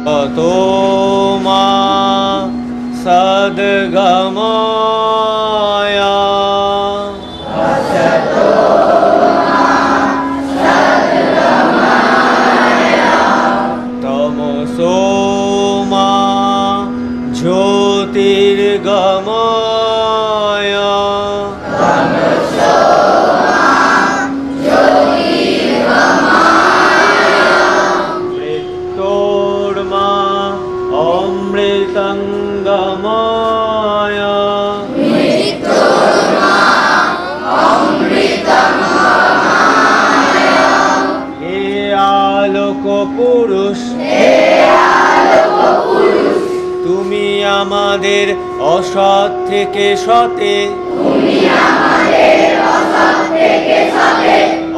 तो मा सद्गमया तमसो मा ज्योतिर्गमया मृत्योर्मा अमृतंगमया हे आलोक पुरुष তুমি আমাদের অসৎ থেকে সতে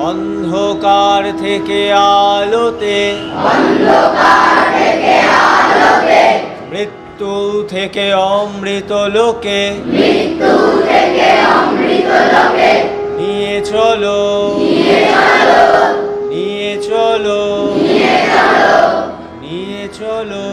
অন্ধকার থেকে আলোতে মৃত্যু থেকে অমৃত লোকে নিয়ে চলো নিয়ে চলো নিয়ে চলো।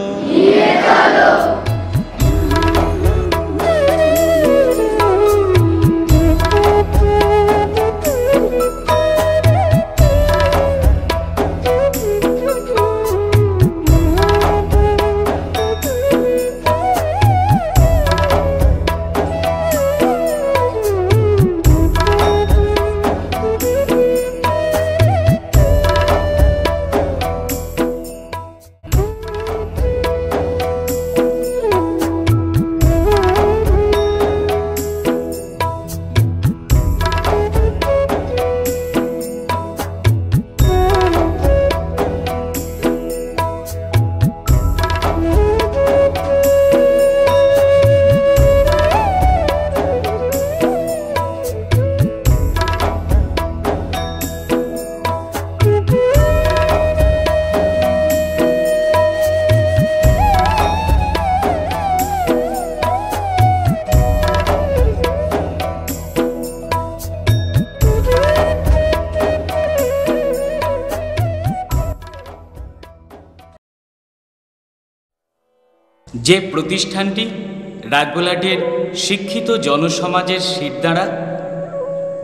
যে প্রতিষ্ঠানটি রাজবলহাটের শিক্ষিত জনসমাজের শিরদাঁড়া,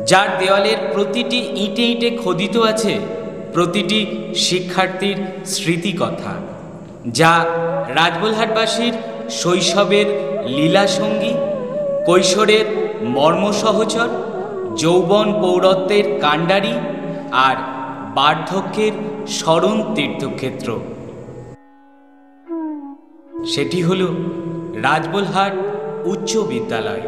যার দেওয়ালের প্রতিটি ইঁটে ইঁটে খোদিত আছে প্রতিটি শিক্ষার্থীর স্মৃতিকথা, যা রাজবলহাটবাসীর শৈশবের লীলাসঙ্গী, কৈশোরের মর্মসহচর, যৌবন পৌরত্বের কাণ্ডারি আর বার্ধক্যের স্মরণ তীর্থক্ষেত্র। সেটি হল রাজবলহাট উচ্চ বিদ্যালয়।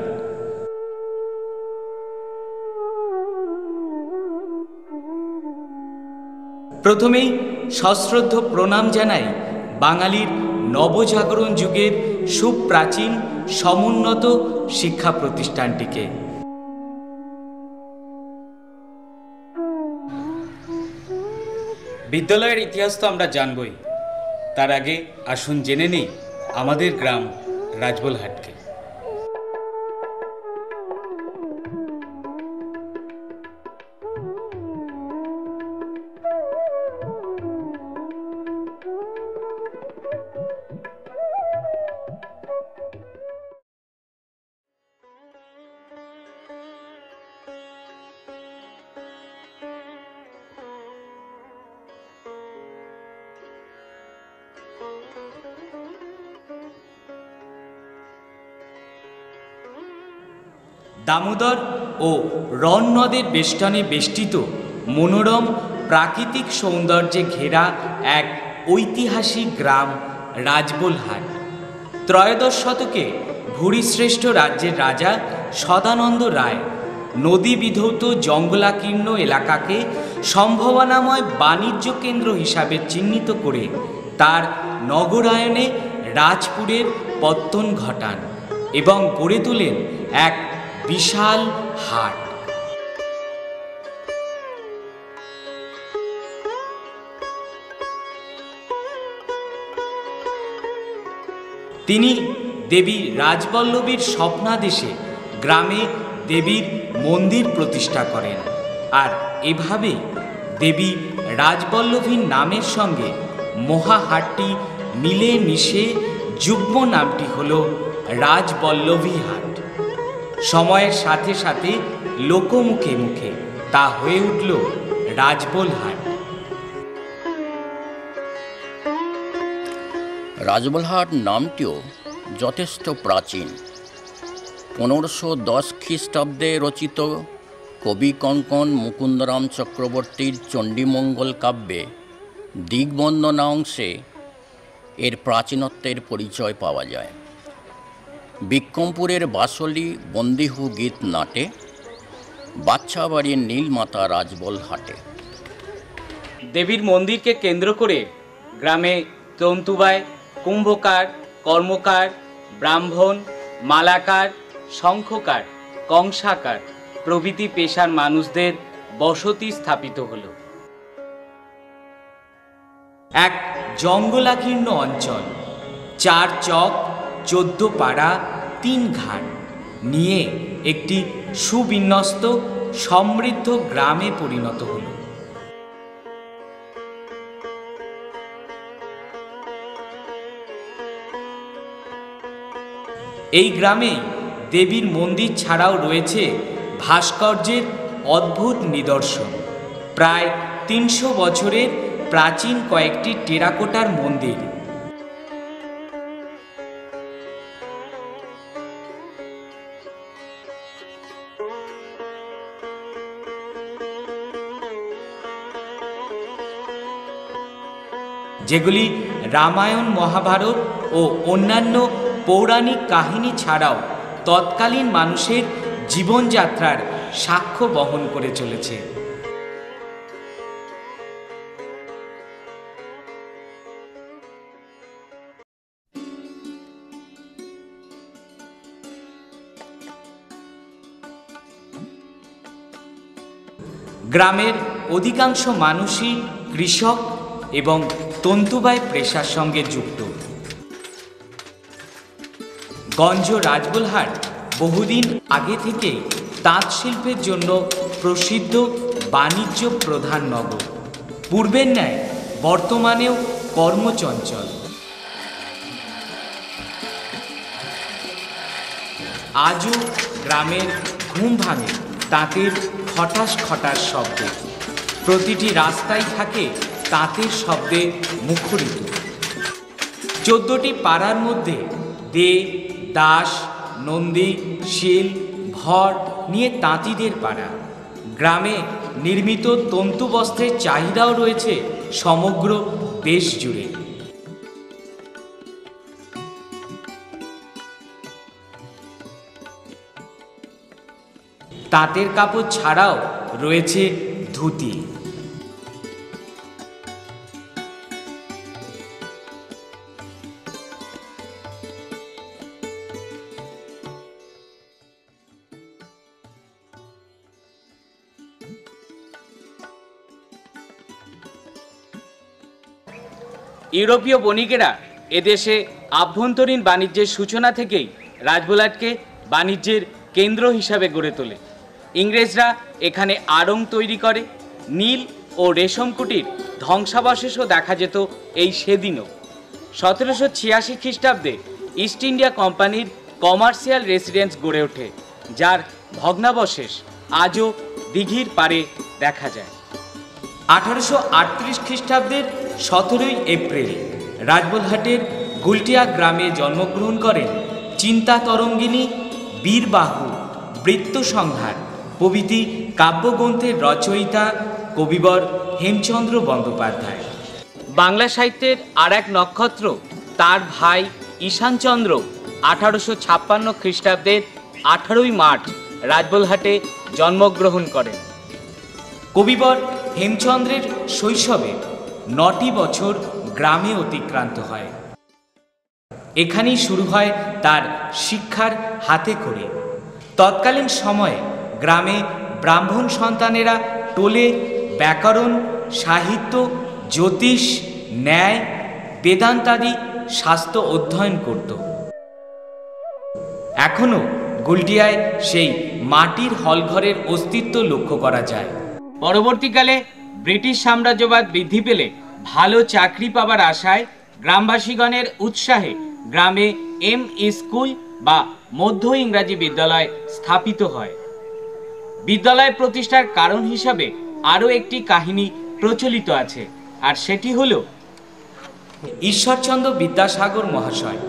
প্রথমেই সশ্রদ্ধ প্রণাম জানাই বাঙালির নবজাগরণ যুগের সুপ্রাচীন সমুন্নত শিক্ষা প্রতিষ্ঠানটিকে। বিদ্যালয়ের ইতিহাস তো আমরা জানবই, তার আগে আসুন জেনে নেই আমাদের গ্রাম রাজবলহাটকে। দামোদর ও রণ নদের বেষ্টনে বেষ্টিত মনোরম প্রাকৃতিক সৌন্দর্যে ঘেরা এক ঐতিহাসিক গ্রাম রাজবলহাট। ত্রয়োদশ শতকে ভুরিশ্রেষ্ঠ রাজ্যের রাজা সদানন্দ রায় নদী বিধৌত জঙ্গলাকীর্ণ এলাকাকে সম্ভাবনাময় বাণিজ্য কেন্দ্র হিসাবে চিহ্নিত করে তার নগরায়নে রাজপুরের পত্তন ঘটান এবং গড়ে তোলেন এক বিশাল হাট। তিনি দেবী রাজবল্লভীর স্বপ্নাদেশে গ্রামে দেবীর মন্দির প্রতিষ্ঠা করেন, আর এভাবে দেবী রাজবল্লভীর নামের সঙ্গে মহাহাটটি মিলে মিশে যুগ্ম নামটি হল রাজবল্লভী হাট। সময়ের সাথে সাথে লোকমুখে মুখে তা হয়ে উঠল রাজবল হাট। রাজবলহাট নামটিও যথেষ্ট প্রাচীন। 1510 খ্রিস্টাব্দে রচিত কবি কঙ্কন মুকুন্দরাম চক্রবর্তীর চণ্ডীমঙ্গল কাব্যে দিগবন্দনা অংশে এর প্রাচীনত্বের পরিচয় পাওয়া যায়। বিক্রমপুরের বাসলি বন্দিহু গীত নাটে, বাচ্চাবাড়ির নীলমাতা রাজবল হাটে। দেবীর মন্দিরকে কেন্দ্র করে গ্রামে তন্তুবায়, কুম্ভকার, কর্মকার, ব্রাহ্মণ, মালাকার, শঙ্খকার, কংসাকার প্রভৃতি পেশার মানুষদের বসতি স্থাপিত হল। এক জঙ্গলাকীর্ণ অঞ্চল, 4 চক, 14 পাড়া, 3 ঘাট নিয়ে একটি সুবিন্যস্ত সমৃদ্ধ গ্রামে পরিণত হল। এই গ্রামে দেবীর মন্দির ছাড়াও রয়েছে ভাস্কর্যের অদ্ভুত নিদর্শন। প্রায় 300 বছরের প্রাচীন কয়েকটি টেরাকোটার মন্দির। যেগুলি রামায়ণ, মহাভারত ও অন্যান্য পৌরাণিক কাহিনী ছাড়াও তৎকালীন মানুষের জীবনযাত্রার সাক্ষ্য বহন করে চলেছে। গ্রামের অধিকাংশ মানুষই কৃষক এবং তন্তুবায় পেশার সঙ্গে যুক্ত। গঞ্জ রাজবলহাট বহুদিন আগে থেকে তাঁত শিল্পের জন্য প্রসিদ্ধ বাণিজ্য প্রধান নগর। পূর্বের ন্যায় বর্তমানেও কর্মচঞ্চল। আজও গ্রামের ঘুম ভাঙে তাঁতের খটাস খটাস শব্দে। প্রতিটি রাস্তায় থাকে তাঁতের শব্দে মুখরিত। 14টি পাড়ার মধ্যে দে, দাস, নন্দী, শীল, ভর নিয়ে তাঁতিদের পাড়া। গ্রামে নির্মিত তন্তু বস্ত্রের চাহিদাও রয়েছে সমগ্র দেশ জুড়ে। তাঁতের কাপড় ছাড়াও রয়েছে ধুতি। ইউরোপীয় বণিকেরা এদেশে আভ্যন্তরীণ বাণিজ্যের সূচনা থেকেই রাজবলহাটকে বাণিজ্যের কেন্দ্র হিসাবে গড়ে তোলে। ইংরেজরা এখানে আড়ং তৈরি করে। নীল ও রেশম কুটির ধ্বংসাবশেষও দেখা যেত এই সেদিনও। 1786 খ্রিস্টাব্দে ইস্ট ইন্ডিয়া কোম্পানির কমার্শিয়াল রেসিডেন্স গড়ে ওঠে, যার ভগ্নাবশেষ আজও দিঘির পাড়ে দেখা যায়। 1838 খ্রিস্টাব্দের 17 এপ্রিল রাজবলহাটের গুলটিয়া গ্রামে জন্মগ্রহণ করেন চিন্তা তরঙ্গিনী, বীরবাহু, বৃত্তসংহার প্রভৃতি কাব্যগ্রন্থের রচয়িতা কবিবর হেমচন্দ্র বন্দ্যোপাধ্যায়। বাংলা সাহিত্যের আর এক নক্ষত্র তার ভাই ঈশানচন্দ্র 1856 খ্রিস্টাব্দের 18ই মার্চ রাজবলহাটে জন্মগ্রহণ করেন। কবিবর হেমচন্দ্রের শৈশবে 9টি বছর গ্রামে অতিক্রান্ত হয়। এখানেই শুরু হয় তার শিক্ষার হাতে খড়ি। তৎকালীন সময়ে গ্রামে ব্রাহ্মণ সন্তানেরা টোলে ব্যাকরণ, সাহিত্য, জ্যোতিষ, ন্যায়, বেদান্তাদি শাস্ত্র অধ্যয়ন করত। এখনও গুলটিয়ায় সেই মাটির হলঘরের অস্তিত্ব লক্ষ্য করা যায়। পরবর্তীকালে ব্রিটিশ সাম্রাজ্যবাদ বৃদ্ধি পেলে ভালো চাকরি পাবার আশায় গ্রামবাসীগণের উৎসাহে গ্রামে এম.ই. স্কুল বা মধ্য ইংরাজি বিদ্যালয় স্থাপিত হয়। বিদ্যালয় প্রতিষ্ঠার কারণ হিসাবে আরও একটি কাহিনী প্রচলিত আছে, আর সেটি হল ঈশ্বরচন্দ্র বিদ্যাসাগর মহাশয়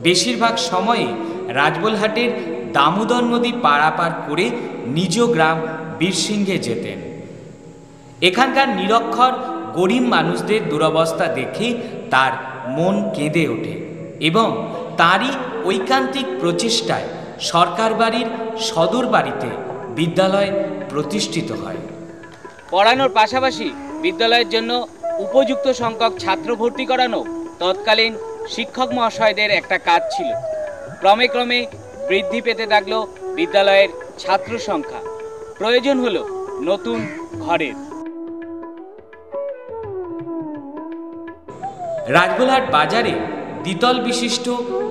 বেশিরভাগ সময়ে রাজবলহাটের দামোদর নদী পারাপার করে নিজ গ্রাম বীরসিংহে যেতেন। এখানকার নিরক্ষর গরিব মানুষদের দুরবস্থা দেখে তার মন কেঁদে ওঠে এবং তারই ঐকান্তিক প্রচেষ্টায় সরকার বাড়ির সদর বাড়িতে বিদ্যালয় প্রতিষ্ঠিত হয়। পড়ানোর পাশাপাশি বিদ্যালয়ের জন্য উপযুক্ত সংখ্যক ছাত্র ভর্তি করানো তৎকালীন শিক্ষক মহাশয়দের একটা কাজ ছিল। ক্রমে ক্রমে বৃদ্ধি পেতে থাকলো বিদ্যালয়ের ছাত্র সংখ্যা। প্রয়োজন হলো নতুন ঘরের। রাজবলহাট বাজারে দ্বিতল বিশিষ্ট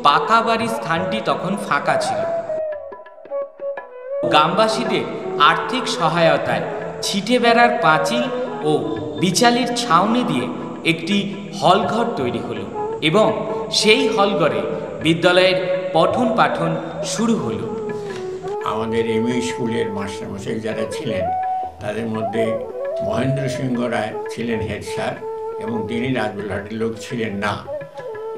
পাকা বাড়ির স্থানটি তখন ফাঁকা ছিল। গ্রামবাসীদের আর্থিক সহায়তায় ছিটে বেড়ার পাঁচিল ও বিচালির ছাউনি দিয়ে একটি হলঘর তৈরি হলো এবং সেই হলঘরে বিদ্যালয়ের পঠন পাঠন শুরু হলো। আমাদের এম.ই. স্কুলের মাস্টারমশাই যারা ছিলেন তাদের মধ্যে মহেন্দ্র সিংহ রায় ছিলেন হেড স্যার এবং তিনি রাজবলহাটের লোক ছিলেন না,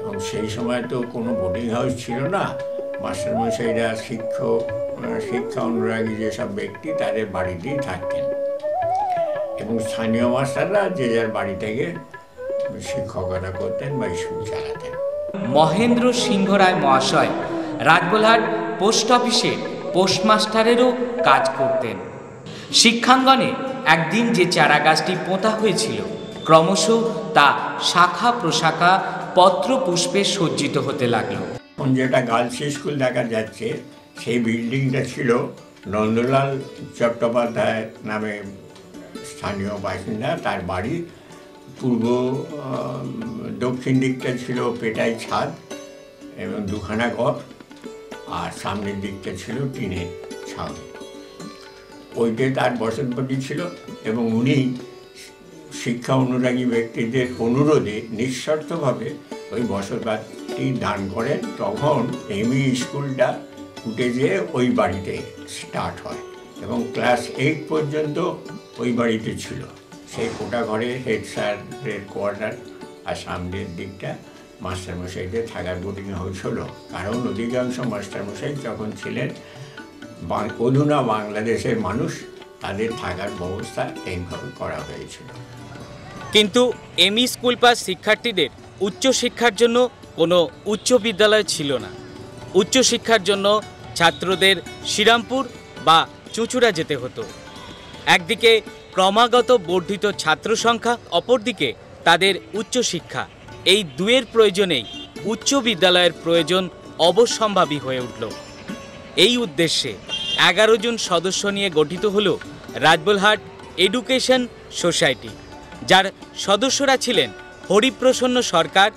এবং সেই সময় তো কোনো বোর্ডিং হাউস ছিল না। মাস্টারমশাইরা শিক্ষা অনুরাগী যেসব ব্যক্তি তাদের বাড়িতেই থাকতেন এবং স্থানীয় মাস্টাররা যে যার বাড়ি থেকে শিক্ষকতা করতেন বা স্কুল চালাতেন। মহেন্দ্র সিংহ রায় মহাশয় রাজবলহাট পোস্ট অফিসে পোস্টমাস্টারেরও কাজ করতেন। শিক্ষাঙ্গনে একদিন যে চারা গাছটি পোঁতা হয়েছিল ক্রমশ তা শাখা প্রশাখা পত্র পুষ্পে সজ্জিত হতে লাগলো। এখন যেটা গার্লস স্কুল দেখা যাচ্ছে সেই বিল্ডিংটা ছিল নন্দলাল চট্টোপাধ্যায় নামে স্থানীয় বাসিন্দা, তার বাড়ি পূর্ব দক্ষিণ দিকটা ছিল পেটাই ছাদ এবং দুখানা ঘর, আর সামনের দিকটা ছিল টিনের ছাউনি। ওইটাই তার বসতবাড়ি ছিল এবং উনি শিক্ষা অনুরাগী ব্যক্তিদের অনুরোধে নিঃস্বার্থভাবে ওই বসতবাড়িটি দান করেন। তখন এম.ই. স্কুলটা উঠে যেয়ে ওই বাড়িতে স্টার্ট হয় এবং ক্লাস 8 পর্যন্ত ওই বাড়িতে ছিল। সেই কোটা ঘরে হেড স্যারের কোয়ার্টার আর সামনের দিকটা মাস্টারমশাইদের থাকার বোর্ডিং হাউস হলো, কারণ অধিকাংশ মাস্টারমশাই যখন ছিলেন অধুনা বাংলাদেশের মানুষ, তাদের থাকার ব্যবস্থা এইভাবে করা হয়েছিল। কিন্তু এম.ই. স্কুল পাস শিক্ষার্থীদের উচ্চশিক্ষার জন্য কোনো উচ্চ বিদ্যালয় ছিল না। উচ্চশিক্ষার জন্য ছাত্রদের শ্রীরামপুর বা চুঁচুড়া যেতে হতো। একদিকে ক্রমাগত বর্ধিত ছাত্র সংখ্যা, অপরদিকে তাদের উচ্চশিক্ষা, এই দুয়ের প্রয়োজনেই উচ্চ বিদ্যালয়ের প্রয়োজন অবশ্যম্ভাবী হয়ে উঠল। এই উদ্দেশ্যে 11 জন সদস্য নিয়ে গঠিত হল রাজবলহাট এডুকেশন সোসাইটি, যার সদস্যরা ছিলেন হরিপ্রসন্ন সরকার,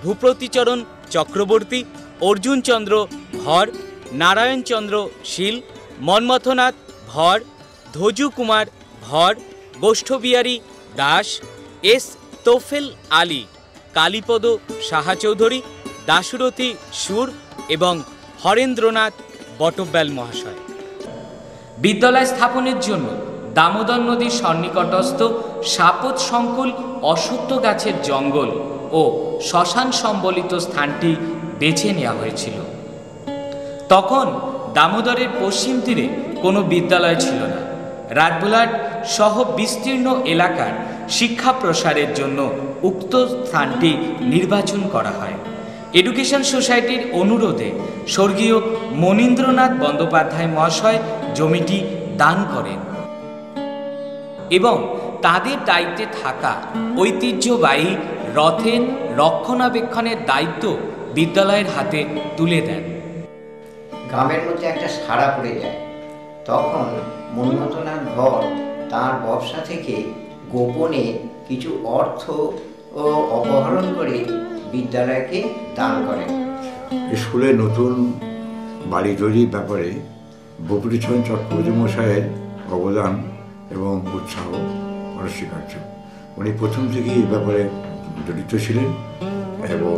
ভূপ্রতিচরণ চক্রবর্তী, অর্জুনচন্দ্র ভর, নারায়ণচন্দ্র শীল, মন্মথনাথ ভর, ধজু কুমার ভর, গোষ্ঠবিহারী দাস, এস তোফেল আলী, কালীপদ সাহা চৌধুরী, দাশরথী সুর এবং হরেন্দ্রনাথ বটব্যাল মহাশয়। বিদ্যালয় স্থাপনের জন্য দামোদর নদীর সন্নিকটস্থ সাপত সংকুল অশ্বত্থ গাছের জঙ্গল ও শ্মশান সম্বলিত স্থানটি বেছে নেওয়া হয়েছিল। তখন দামোদরের পশ্চিম তীরে কোনো বিদ্যালয় ছিল না। রাজবলহাট সহ বিস্তীর্ণ এলাকার শিক্ষা প্রসারের জন্য উক্ত স্থানটি নির্বাচন করা হয়। এডুকেশন সোসাইটির অনুরোধে স্বর্গীয় মনীন্দ্রনাথ বন্দ্যোপাধ্যায় মহাশয় জমিটি দান করেন এবং তাদের দায়িত্বে থাকা ঐতিহ্যবাহী রথের রক্ষণাবেক্ষণের দায়িত্ব বিদ্যালয়ের হাতে তুলে দেন। গ্রামের মধ্যে একটা সাড়া পড়ে যায়। তখন মন্মথনাথ ভর তাঁর ব্যবসা থেকে গোপনে কিছু অর্থ ও অপহরণ করে বিদ্যালয়কে দান করেন। স্কুলে নতুন বাড়ি তৈরির ব্যাপারে ভূপ্রতিচরণ চক্রবর্তী মশাইয়ের অবদান এবং উৎসাহ অনস্বীকার্য। উনি প্রথম থেকেই এই ব্যাপারে জড়িত ছিলেন এবং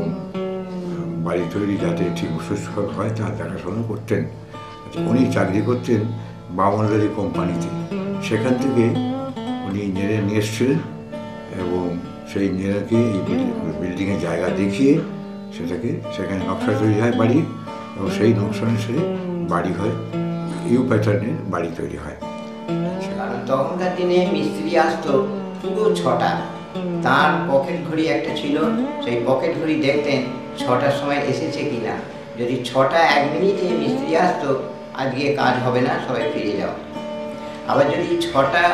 বাড়ি তৈরি যাতে ঠিক সুস্থ হয় তার দেখাশোনা করতেন। উনি চাকরি করতেন বামনবাড়ি কোম্পানিতে, সেখান থেকে উনি ইঞ্জিনিয়ার নিয়ে এসেছিলেন এবং সেই ইঞ্জিনিয়ারকে এই বিল্ডিংয়ের জায়গা দেখিয়ে সেখানে নকশা তৈরি হয় বাড়ির, এবং সেই নকশা অনুসারে বাড়ি হয়, ইউ প্যাটার্নের বাড়ি তৈরি হয়। কারণ তখনকার দিনে মিস্ত্রি আসতো পুরো 6টা, তার পকেট ঘড়ি একটা ছিল, সেই পকেট ঘড়ি দেখতেন 6টার সময় এসেছে কিনা। যদি 6টা 1 মিনিটে মিস্ত্রি আসতো, আজকে কাজ হবে না, সবাই ফিরে যাও। আবার যদি 6টা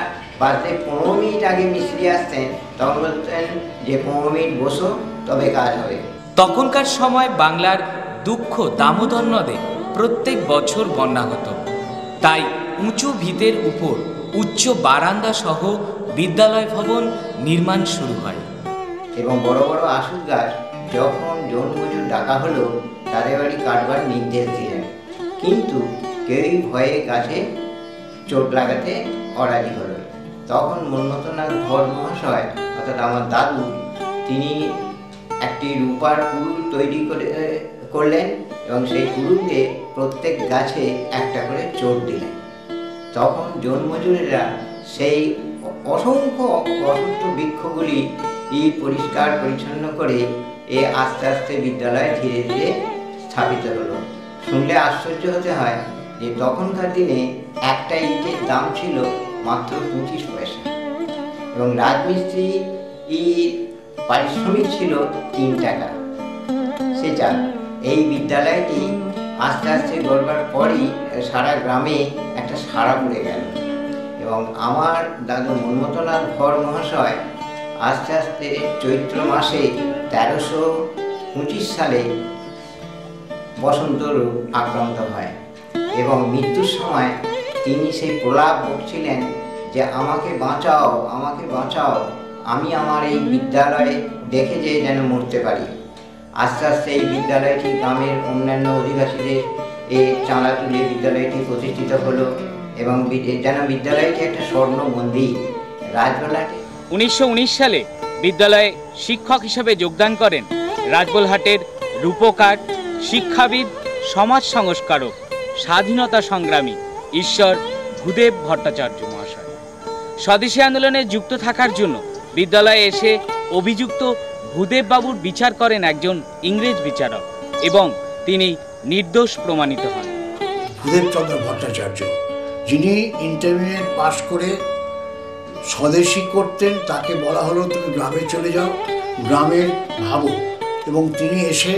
বাজতে 15 মিনিট আগে মিস্ত্রি আসতেন, তখন বলতেন যে 15 মিনিট বসো, তবে কাজ হবে। তখনকার সময় বাংলার দুঃখ দামোদর নদে প্রত্যেক বছর বন্যা হতো, তাই উঁচু ভিতের উপর উচ্চ বারান্দা সহ বিদ্যালয় ভবন নির্মাণ শুরু হয়। এবং বড় বড় আশুর গাছ যখন জন মজুর ডাকা হলো, তাদের বাড়ি কাটবার নির্দেশ দিলেন, কিন্তু কেউই ভয়ে গাছে চোট লাগাতে অরাজি হলো। তখন মন্মথনাথ ধর মহাশয় অর্থাৎ আমার দাদু, তিনি একটি রূপার কুড়ুল তৈরি করলেন এবং সেই কুড়ুল দিয়ে প্রত্যেক গাছে একটা করে চোট দিলেন। তখন জন মজুরেরা সেই অসংখ্য অসুস্থ বৃক্ষগুলি পরিষ্কার পরিচ্ছন্ন করে আস্তে আস্তে বিদ্যালয় ধীরে ধীরে স্থাপিত হলো। শুনলে আশ্চর্য হতে হয় যে তখনকার দিনে একটা ইটের দাম ছিল মাত্র 25 পয়সা এবং রাজমিস্ত্রি পারিশ্রমিক ছিল 3 টাকা। সেটা এই বিদ্যালয়টি আস্তে আস্তে গড়বার পরই সারা গ্রামে একটা সাড়া পড়ে গেল এবং আমার দাদু মন্মথনাথ ধর মহাশয় আস্তে আস্তে চৈত্র মাসে 1325 সালে বসন্ত রোগ আক্রান্ত হয় এবং মৃত্যুর সময় তিনি সেই প্রলাপ বকছিলেন যে আমাকে বাঁচাও, আমাকে বাঁচাও, আমি আমার এই বিদ্যালয়ে দেখে যেন মরতে পারি। আস্তে আস্তে এই বিদ্যালয়টি গ্রামের অন্যান্য অধিবাসীদের চাঁদা তুলে বিদ্যালয়টি প্রতিষ্ঠিত হলো এবং যেন বিদ্যালয়টি একটা স্বর্ণ মন্দির। রাজবলহাটে 1919 সালে বিদ্যালয়ে শিক্ষক হিসেবে যোগদান করেন রাজবলহাটের রূপকার, শিক্ষাবিদ, সমাজ সংস্কারক, স্বাধীনতা সংগ্রামী ঈশ্বর ভূদেব ভট্টাচার্য মহাশয়। স্বদেশী আন্দোলনে যুক্ত থাকার জন্য বিদ্যালয়ে এসে অভিযুক্ত ভূদেব বাবুর বিচার করেন একজন ইংরেজ বিচারক এবং তিনি নির্দোষ প্রমাণিত হন। ভূদেবচন্দ্র ভট্টাচার্য, যিনি ইন্টারমিডিয়েট পাশ করে স্বদেশী করতেন, তাকে বলা হলো তুমি গ্রামে চলে যাও, গ্রামের ভাবো, এবং তিনি এসে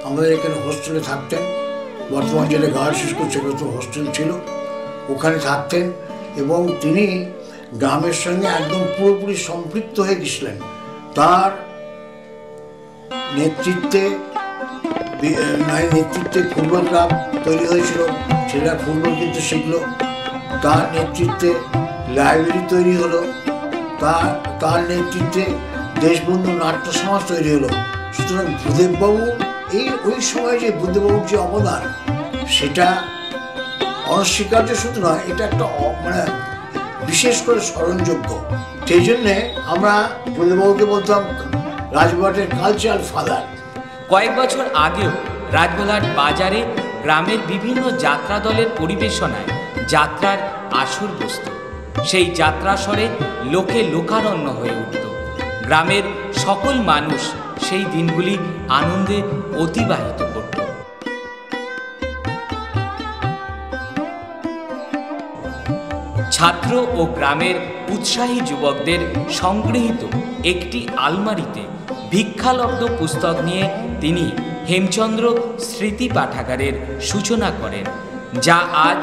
আমাদের এখানে হোস্টেলে থাকতেন। বর্তমান যেটা গার্লস স্কুল সেগুলো তো হোস্টেল ছিল, ওখানে থাকতেন এবং তিনি গ্রামের সঙ্গে একদম পুরোপুরি সম্পৃক্ত হয়ে গেছিলেন। তার নেতৃত্বে ফুটবল ক্লাব তৈরি হয়েছিল, ছেলেরা ফুটবল কিন্তু শিখলো। তার নেতৃত্বে লাইব্রেরি তৈরি হলো, তার নেতৃত্বে দেশবন্ধু নাট্য সমাজ তৈরি হলো। সুতরাং ভূদেববাবু ওই সময় যে ভূদেববাবুর যে অবদান, সেটা অনস্বীকার্য শুধু নয়, এটা একটা মানে বিশেষ করে স্মরণযোগ্য। সেই জন্যে আমরা ভূদেববাবুকে বলতাম রাজবলহাটের কালচারাল ফাদার। কয়েক বছর আগেও রাজবলহাট বাজারে গ্রামের বিভিন্ন যাত্রা দলের পরিবেশনায় যাত্রার আসর বসত। সেই যাত্রাস্বরে লোকে লোকারণ্য হয়ে উঠত। গ্রামের সকল মানুষ সেই দিনগুলি আনন্দে অতিবাহিত করত। ছাত্র ও গ্রামের উৎসাহী যুবকদের সংগৃহীত একটি আলমারিতে ভিক্ষালব্ধ পুস্তক নিয়ে তিনি হেমচন্দ্র স্মৃতি পাঠাগারের সূচনা করেন, যা আজ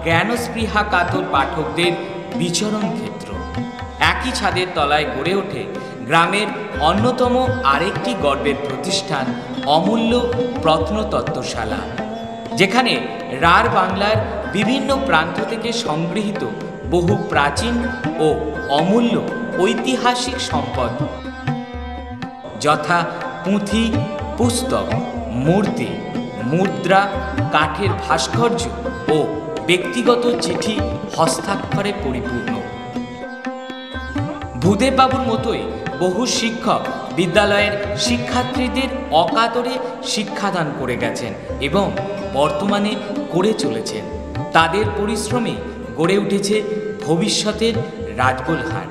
জ্ঞানস্পৃহা কাতর পাঠকদের বিচরণ ক্ষেত্র। একই ছাদের তলায় গড়ে ওঠে গ্রামের অন্যতম আরেকটি গর্বের প্রতিষ্ঠান অমূল্য প্রত্নতত্ত্বশালা, যেখানে রাঢ় বাংলার বিভিন্ন প্রান্ত থেকে সংগৃহীত বহু প্রাচীন ও অমূল্য ঐতিহাসিক সম্পদ যথা পুঁথি, পুস্তক, মূর্তি, মুদ্রা, কাঠের ভাস্কর্য ও ব্যক্তিগত চিঠি হস্তাক্ষরে পরিপূর্ণ। ভূদেব বাবুর মতোই বহু শিক্ষক বিদ্যালয়ের শিক্ষার্থীদের অকাতরে শিক্ষাদান করে গেছেন এবং বর্তমানে করে চলেছেন। তাদের পরিশ্রমে গড়ে উঠেছে ভবিষ্যতের রাজবোলহাট।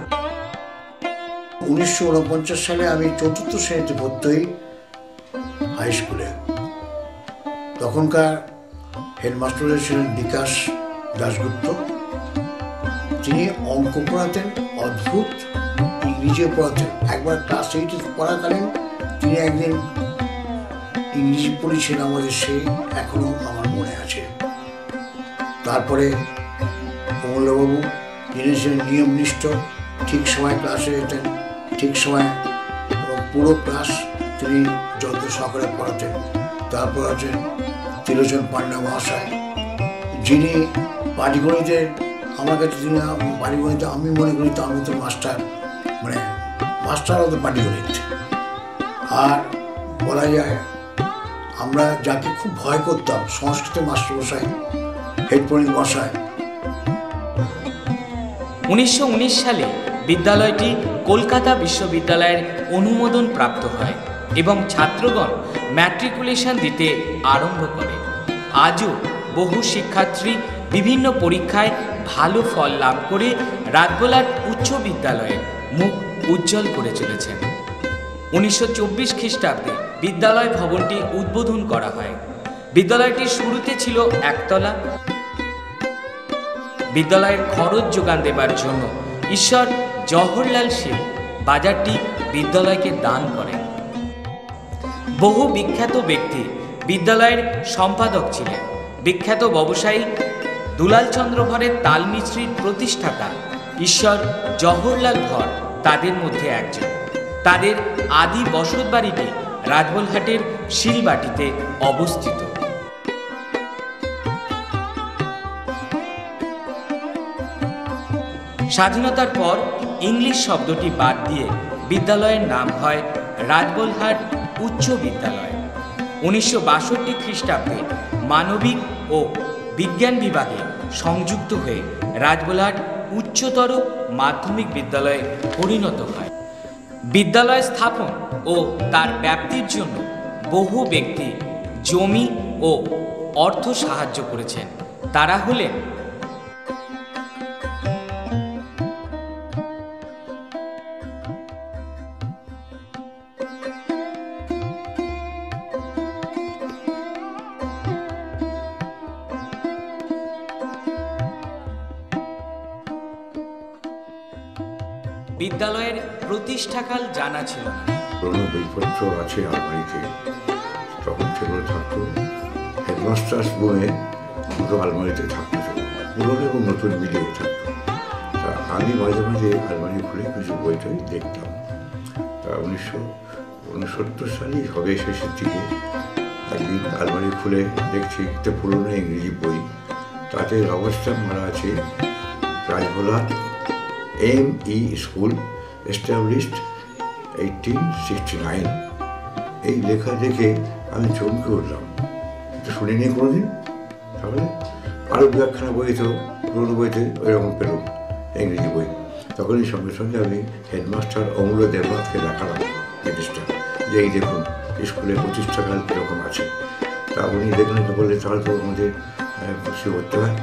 1949 সালে আমি 4th শ্রেণীতে ভর্তি হই হাই স্কুলে। তখনকার হেডমাস্টার ছিলেন বিকাশ দাশগুপ্ত। তিনি অঙ্ক পড়াতেন, অদ্ভুত ইংরেজিও পড়াতেন। একবার ক্লাস 8 পড়াকালীন তিনি একদিন ইংরেজি পড়িয়েছেন আমাদের, সে এখনো আমার মনে আছে। তারপরে অমূল্যবাবু, যিনি ছিলেন নিয়মনিষ্ঠ, ঠিক সময় ক্লাসে যেতেন, ঠিক সময় এবং পুরো ক্লাস তিনি যত্ন সহকারে পড়াতেন। তারপর আছেন ত্রিলোচন পান্ডা মহাশয়, যিনি পাটিগণিতের আমার কাছে, তিনি পাটিগণিতে আমি মনে করি তো আমি তো মাস্টার, মানে মাস্টার হতো পাটিগণিত। আর বলা যায় আমরা যাকে খুব ভয় করতাম, সংস্কৃতের মাস্টারমশাই, হেড পণ্ডিত মশাই। 1919 সালে বিদ্যালয়টি কলকাতা বিশ্ববিদ্যালয়ের অনুমোদন প্রাপ্ত হয় এবং ছাত্রগণ ম্যাট্রিকুলেশন দিতে আরম্ভ করে। আজও বহু শিক্ষার্থী বিভিন্ন পরীক্ষায় ভালো ফল লাভ করে রাজবোলহাট উচ্চ বিদ্যালয়ের মুখ উজ্জ্বল করে চলেছেন। 1924 খ্রিস্টাব্দে বিদ্যালয় ভবনটি উদ্বোধন করা হয়। বিদ্যালয়টির শুরুতে ছিল একতলা। বিদ্যালয়ের খরচ যোগান দেবার জন্য ঈশ্বর জওহরলাল শীল বাজারটি বিদ্যালয়কে দান করেন। বহু বিখ্যাত ব্যক্তি বিদ্যালয়ের সম্পাদক ছিলেন। বিখ্যাত ব্যবসায়ী দুলাল চন্দ্র ভরের তালমিস্ত্রির প্রতিষ্ঠাতা ঈশ্বর জওহরলাল ভর তাদের মধ্যে একজন। তাদের আদি বসত বাড়িটি রাজবোলহাটের শিলবাটিতে অবস্থিত। স্বাধীনতার পর ইংলিশ শব্দটি বাদ দিয়ে বিদ্যালয়ের নাম হয় রাজবোলহাট উচ্চ বিদ্যালয়। 1962 খ্রিস্টাব্দে মানবিক ও বিজ্ঞান বিভাগে সংযুক্ত হয়ে রাজবোলহাট উচ্চতর মাধ্যমিক বিদ্যালয়ে পরিণত হয়। বিদ্যালয় স্থাপন ও তার ব্যাপ্তির জন্য বহু ব্যক্তি জমি ও অর্থ সাহায্য করেছেন। তারা হলেন বিদ্যালয়ের প্রতিষ্ঠাকাল জানা ছিল না। পুরোনো বইপত্র আছে আলমারিতে, তখন সেগুলো থাকতো। হেডমাস্টার্স বইয়ে দুটো আলমারিতে থাকতো, পুরোনো এবং নতুন মিলিয়ে থাকতো। তা আমি মাঝে মাঝে আলমারি খুলে কিছু বই টই দেখতাম। তা 1969 সালেই হবে শেষের দিকে একদিন আলমারি খুলে দেখছি একটা পুরোনো ইংরেজি বই, তাতে অবস্থান মারা আছে রাজবোলহাট M.E. School established 1869। এই লেখা দেখে আমি চমকে উঠলাম, এটা শুনিনি কোনোদিন। তাহলে আরও দু একখানা বই তো পুরোনো বইতে ওইরকম পেলাম ইংরেজি বই। তখনই সঙ্গে সঙ্গে আমি হেডমাস্টার অমূল্য দেবনাথকে দেখালাম জিনিসটা, যে এই দেখুন স্কুলের প্রতিষ্ঠাকাল কীরকম আছে। তা উনি দেখলেন, তো বললেন তাহলে তো আমাদের খুশি করতে হয়।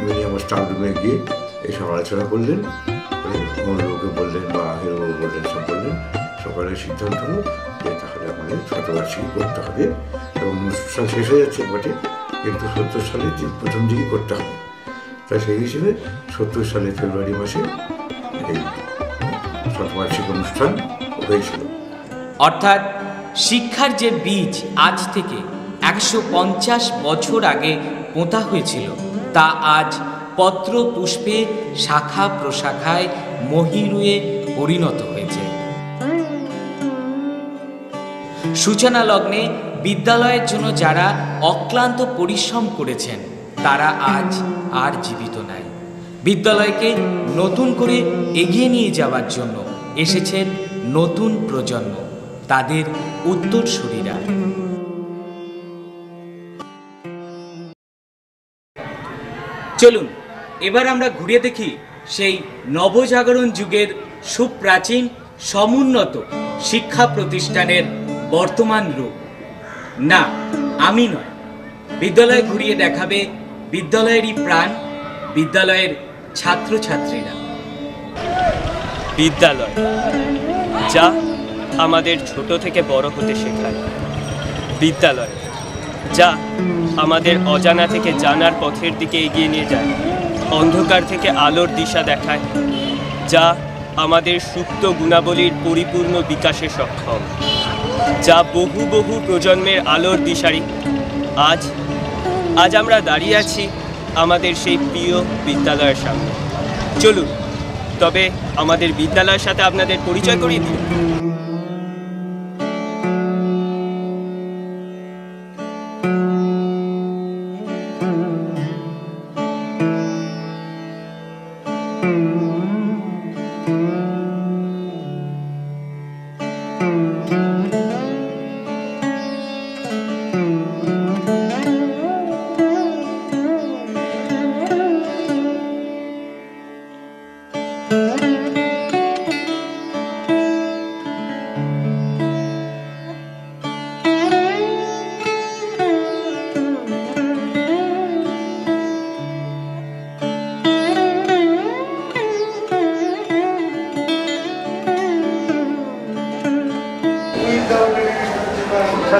উনি আমার স্টাফ রুমে গিয়ে এইসব আলোচনা করলেন, অমূল্যকে বললেন বা হিরোবাবু বললেন, সব বললেন। সকালে সিদ্ধান্ত হলো যে তাহলে আমাদের শতবার্ষিকী করতে হবে এবং অনুষ্ঠান শেষ হয়ে যাচ্ছে বটে, কিন্তু 70 সালে প্রথম দিকেই করতে হবে। তাই সেই হিসেবে 70 সালে ফেব্রুয়ারি মাসে এই শতবার্ষিক অনুষ্ঠান হয়েছিল। অর্থাৎ শিক্ষার যে বীজ আজ থেকে 150 বছর আগে পোঁতা হয়েছিল, তা আজ পত্র পুষ্পে শাখা প্রশাখায় মহিরুয়ে পরিণত হয়েছে। সূচনা লগ্নে বিদ্যালয়ের জন্য যারা অক্লান্ত পরিশ্রম করেছেন তারা আজ আর জীবিত নাই। বিদ্যালয়কে নতুন করে এগিয়ে নিয়ে যাওয়ার জন্য এসেছেন নতুন প্রজন্ম, তাদের উত্তরসূরিরা। চলুন এবার আমরা ঘুরে দেখি সেই নবজাগরণ যুগের সুপ্রাচীন সমুন্নত শিক্ষা প্রতিষ্ঠানের বর্তমান রূপ। না, আমি নয়, বিদ্যালয় ঘুরিয়ে দেখাবে বিদ্যালয়েরই প্রাণ, বিদ্যালয়ের ছাত্রছাত্রীরা। বিদ্যালয় যা আমাদের ছোট থেকে বড় হতে শেখায়, বিদ্যালয় যা আমাদের অজানা থেকে জানার পথের দিকে এগিয়ে নিয়ে যায়, অন্ধকার থেকে আলোর দিশা দেখায়, যা আমাদের সুপ্ত গুণাবলীর পরিপূর্ণ বিকাশে সক্ষম, যা বহু বহু প্রজন্মের আলোর দিশারি। আজ আমরা দাঁড়িয়ে আছি আমাদের সেই প্রিয় বিদ্যালয়ের সামনে। চলুন তবে আমাদের বিদ্যালয়ের সাথে আপনাদের পরিচয় করিয়ে দিন।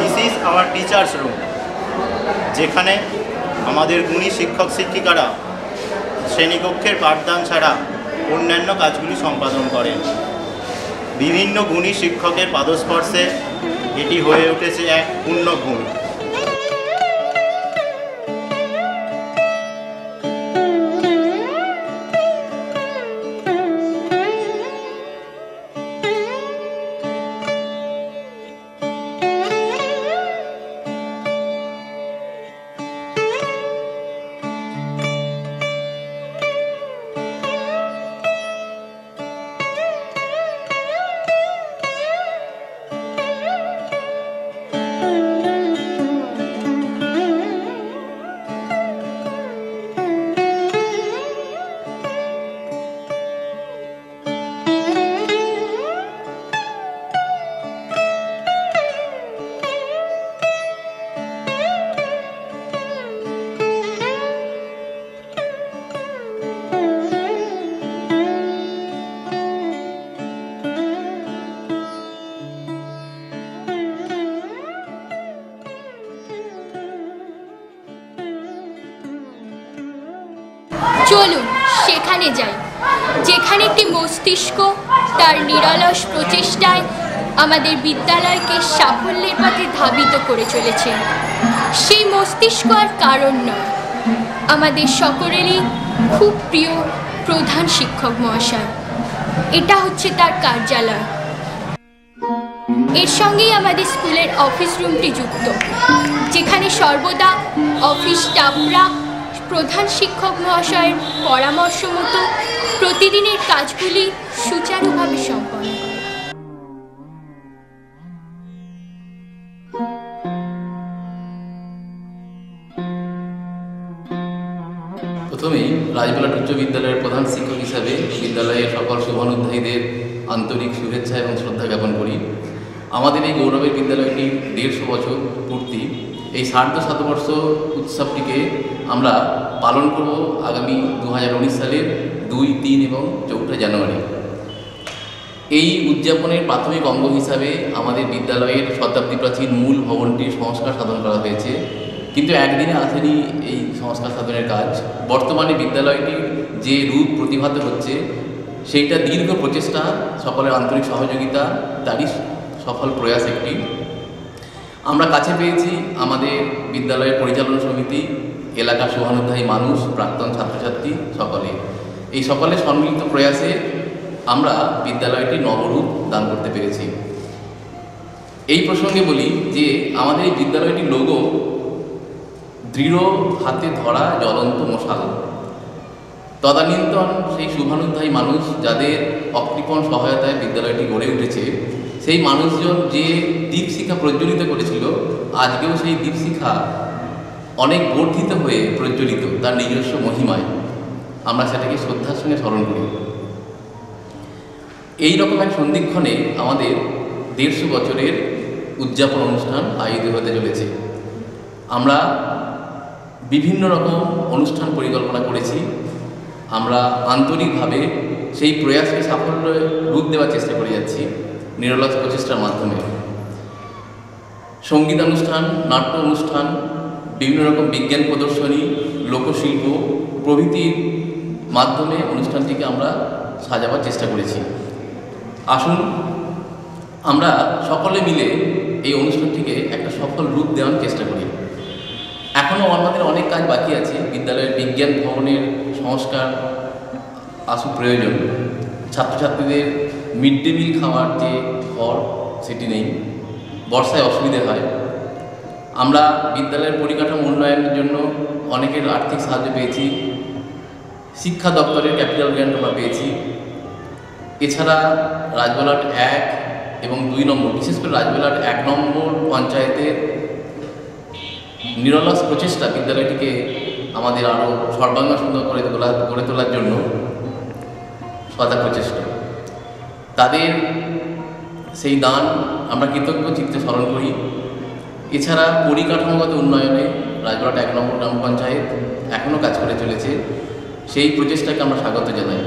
This is our teachers room, যেখানে আমাদের গুণী শিক্ষক শিক্ষিকারা শ্রেণীকক্ষের পাঠদান ছাড়া অন্যান্য কাজগুলি সম্পাদন করেন। বিভিন্ন গুণী শিক্ষকের পাদস্পর্শে এটি হয়ে উঠেছে এক পূর্ণভূমি। চলুন সেখানে যাই, যেখানে একটি মস্তিষ্ক তার নিরলস প্রচেষ্টায় আমাদের বিদ্যালয়কে সাফল্যের পথে ধাবিত করে চলেছে। সেই মস্তিষ্ক আর কারণ নয়, আমাদের সকলেরই খুব প্রিয় প্রধান শিক্ষক মহাশয়। এটা হচ্ছে তার কার্যালয়। এর সঙ্গেই আমাদের স্কুলের অফিস রুমটি যুক্ত, যেখানে সর্বদা অফিস স্টাফরা প্রধান শিক্ষক মহাশয়ের পরামর্শ মতো প্রতিদিনের কাজগুলি সুচারুভাবে সম্পন্ন করে। প্রথমেই রাজবালাট উচ্চ বিদ্যালয়ের প্রধান শিক্ষক হিসাবে বিদ্যালয়ের সকল শুভানুধ্যায়ীদের আন্তরিক শুভেচ্ছা এবং শ্রদ্ধা জ্ঞাপন করি। আমাদের এই গৌরবের বিদ্যালয়টির 150 বছর পূর্তি, এই সার্ধশতবর্ষ উৎসবটিকে আমরা পালন করব আগামী 2019 সালের 2, 3 এবং 4 জানুয়ারি। এই উদযাপনের প্রাথমিক অঙ্গ হিসাবে আমাদের বিদ্যালয়ের শতাব্দী প্রাচীন মূল ভবনটির সংস্কার সাধন করা হয়েছে, কিন্তু একদিনে আসেনি এই সংস্কার সাধনের কাজ। বর্তমানে বিদ্যালয়টির যে রূপ প্রতিভাত হচ্ছে সেইটা দীর্ঘ প্রচেষ্টা, সকলের আন্তরিক সহযোগিতা, তারই সফল প্রয়াস একটি। আমরা কাছে পেয়েছি আমাদের বিদ্যালয়ের পরিচালনা সমিতি, এলাকার শুভানুধ্যায়ী মানুষ, প্রাক্তন ছাত্রছাত্রী সকলে। এই সকলের সম্মিলিত প্রয়াসে আমরা বিদ্যালয়টি নবরূপ দান করতে পেরেছি। এই প্রসঙ্গে বলি যে আমাদের এই বিদ্যালয়টির লোগো দৃঢ় হাতে ধরা জ্বলন্ত মশাল। তদানীন্তন সেই শুভানুধ্যায়ী মানুষ যাদের অকৃপণ সহায়তায় বিদ্যালয়টি গড়ে উঠেছে, সেই মানুষজন যে দীপশিখা প্রজ্বলিত করেছিল, আজকেও সেই দীপশিখা অনেক বর্ধিত হয়ে প্রজ্বলিত তার নিজস্ব মহিমায়। আমরা সেটাকে শ্রদ্ধার সঙ্গে স্মরণ করি। এই রকম এক সন্ধিক্ষণে আমাদের 150 বছরের উদযাপন অনুষ্ঠান আয়োজিত হতে চলেছে। আমরা বিভিন্ন রকম অনুষ্ঠান পরিকল্পনা করেছি। আমরা আন্তরিকভাবে সেই প্রয়াসকে সাফল্যে রূপ দেওয়ার চেষ্টা করে যাচ্ছি নিরলস প্রচেষ্টার মাধ্যমে। সঙ্গীত অনুষ্ঠান, নাট্য অনুষ্ঠান, বিভিন্ন রকম বিজ্ঞান প্রদর্শনী, লোকশিল্প প্রভৃতির মাধ্যমে অনুষ্ঠানটিকে আমরা সাজাবার চেষ্টা করেছি। আসুন আমরা সকলে মিলে এই অনুষ্ঠানটিকে একটা সফল রূপ দেওয়ার চেষ্টা করি। এখনও আমাদের অনেক কাজ বাকি আছে। বিদ্যালয়ের বিজ্ঞান ভবনের সংস্কার আসু প্রয়োজন। ছাত্রছাত্রীদের মিড ডে মিল খাওয়ার যে ঘর সেটি নেই, বর্ষায় অসুবিধে হয়। আমরা বিদ্যালয়ের পরিকাঠামো উন্নয়নের জন্য অনেকের আর্থিক সাহায্য পেয়েছি। শিক্ষা দপ্তরের ক্যাপিটাল গ্র্যান্ট আমরা পেয়েছি। এছাড়া রাজবালহাট 1 এবং 2 নম্বর, বিশেষ করে রাজবালহাট 1 নম্বর পঞ্চায়েতের নিরলস প্রচেষ্টা বিদ্যালয়টিকে আমাদের আরও সর্বাঙ্গ সুন্দর গড়ে তোলার জন্য সদা প্রচেষ্টা। তাদের সেই দান আমরা কৃতজ্ঞ চিত্তে স্মরণ করি। এছাড়া পরিকাঠামোগত উন্নয়নে রাজবালহাট 1 নম্বর গ্রাম পঞ্চায়েত এখনও কাজ করে চলেছে। সেই প্রচেষ্টাকে আমরা স্বাগত জানাই।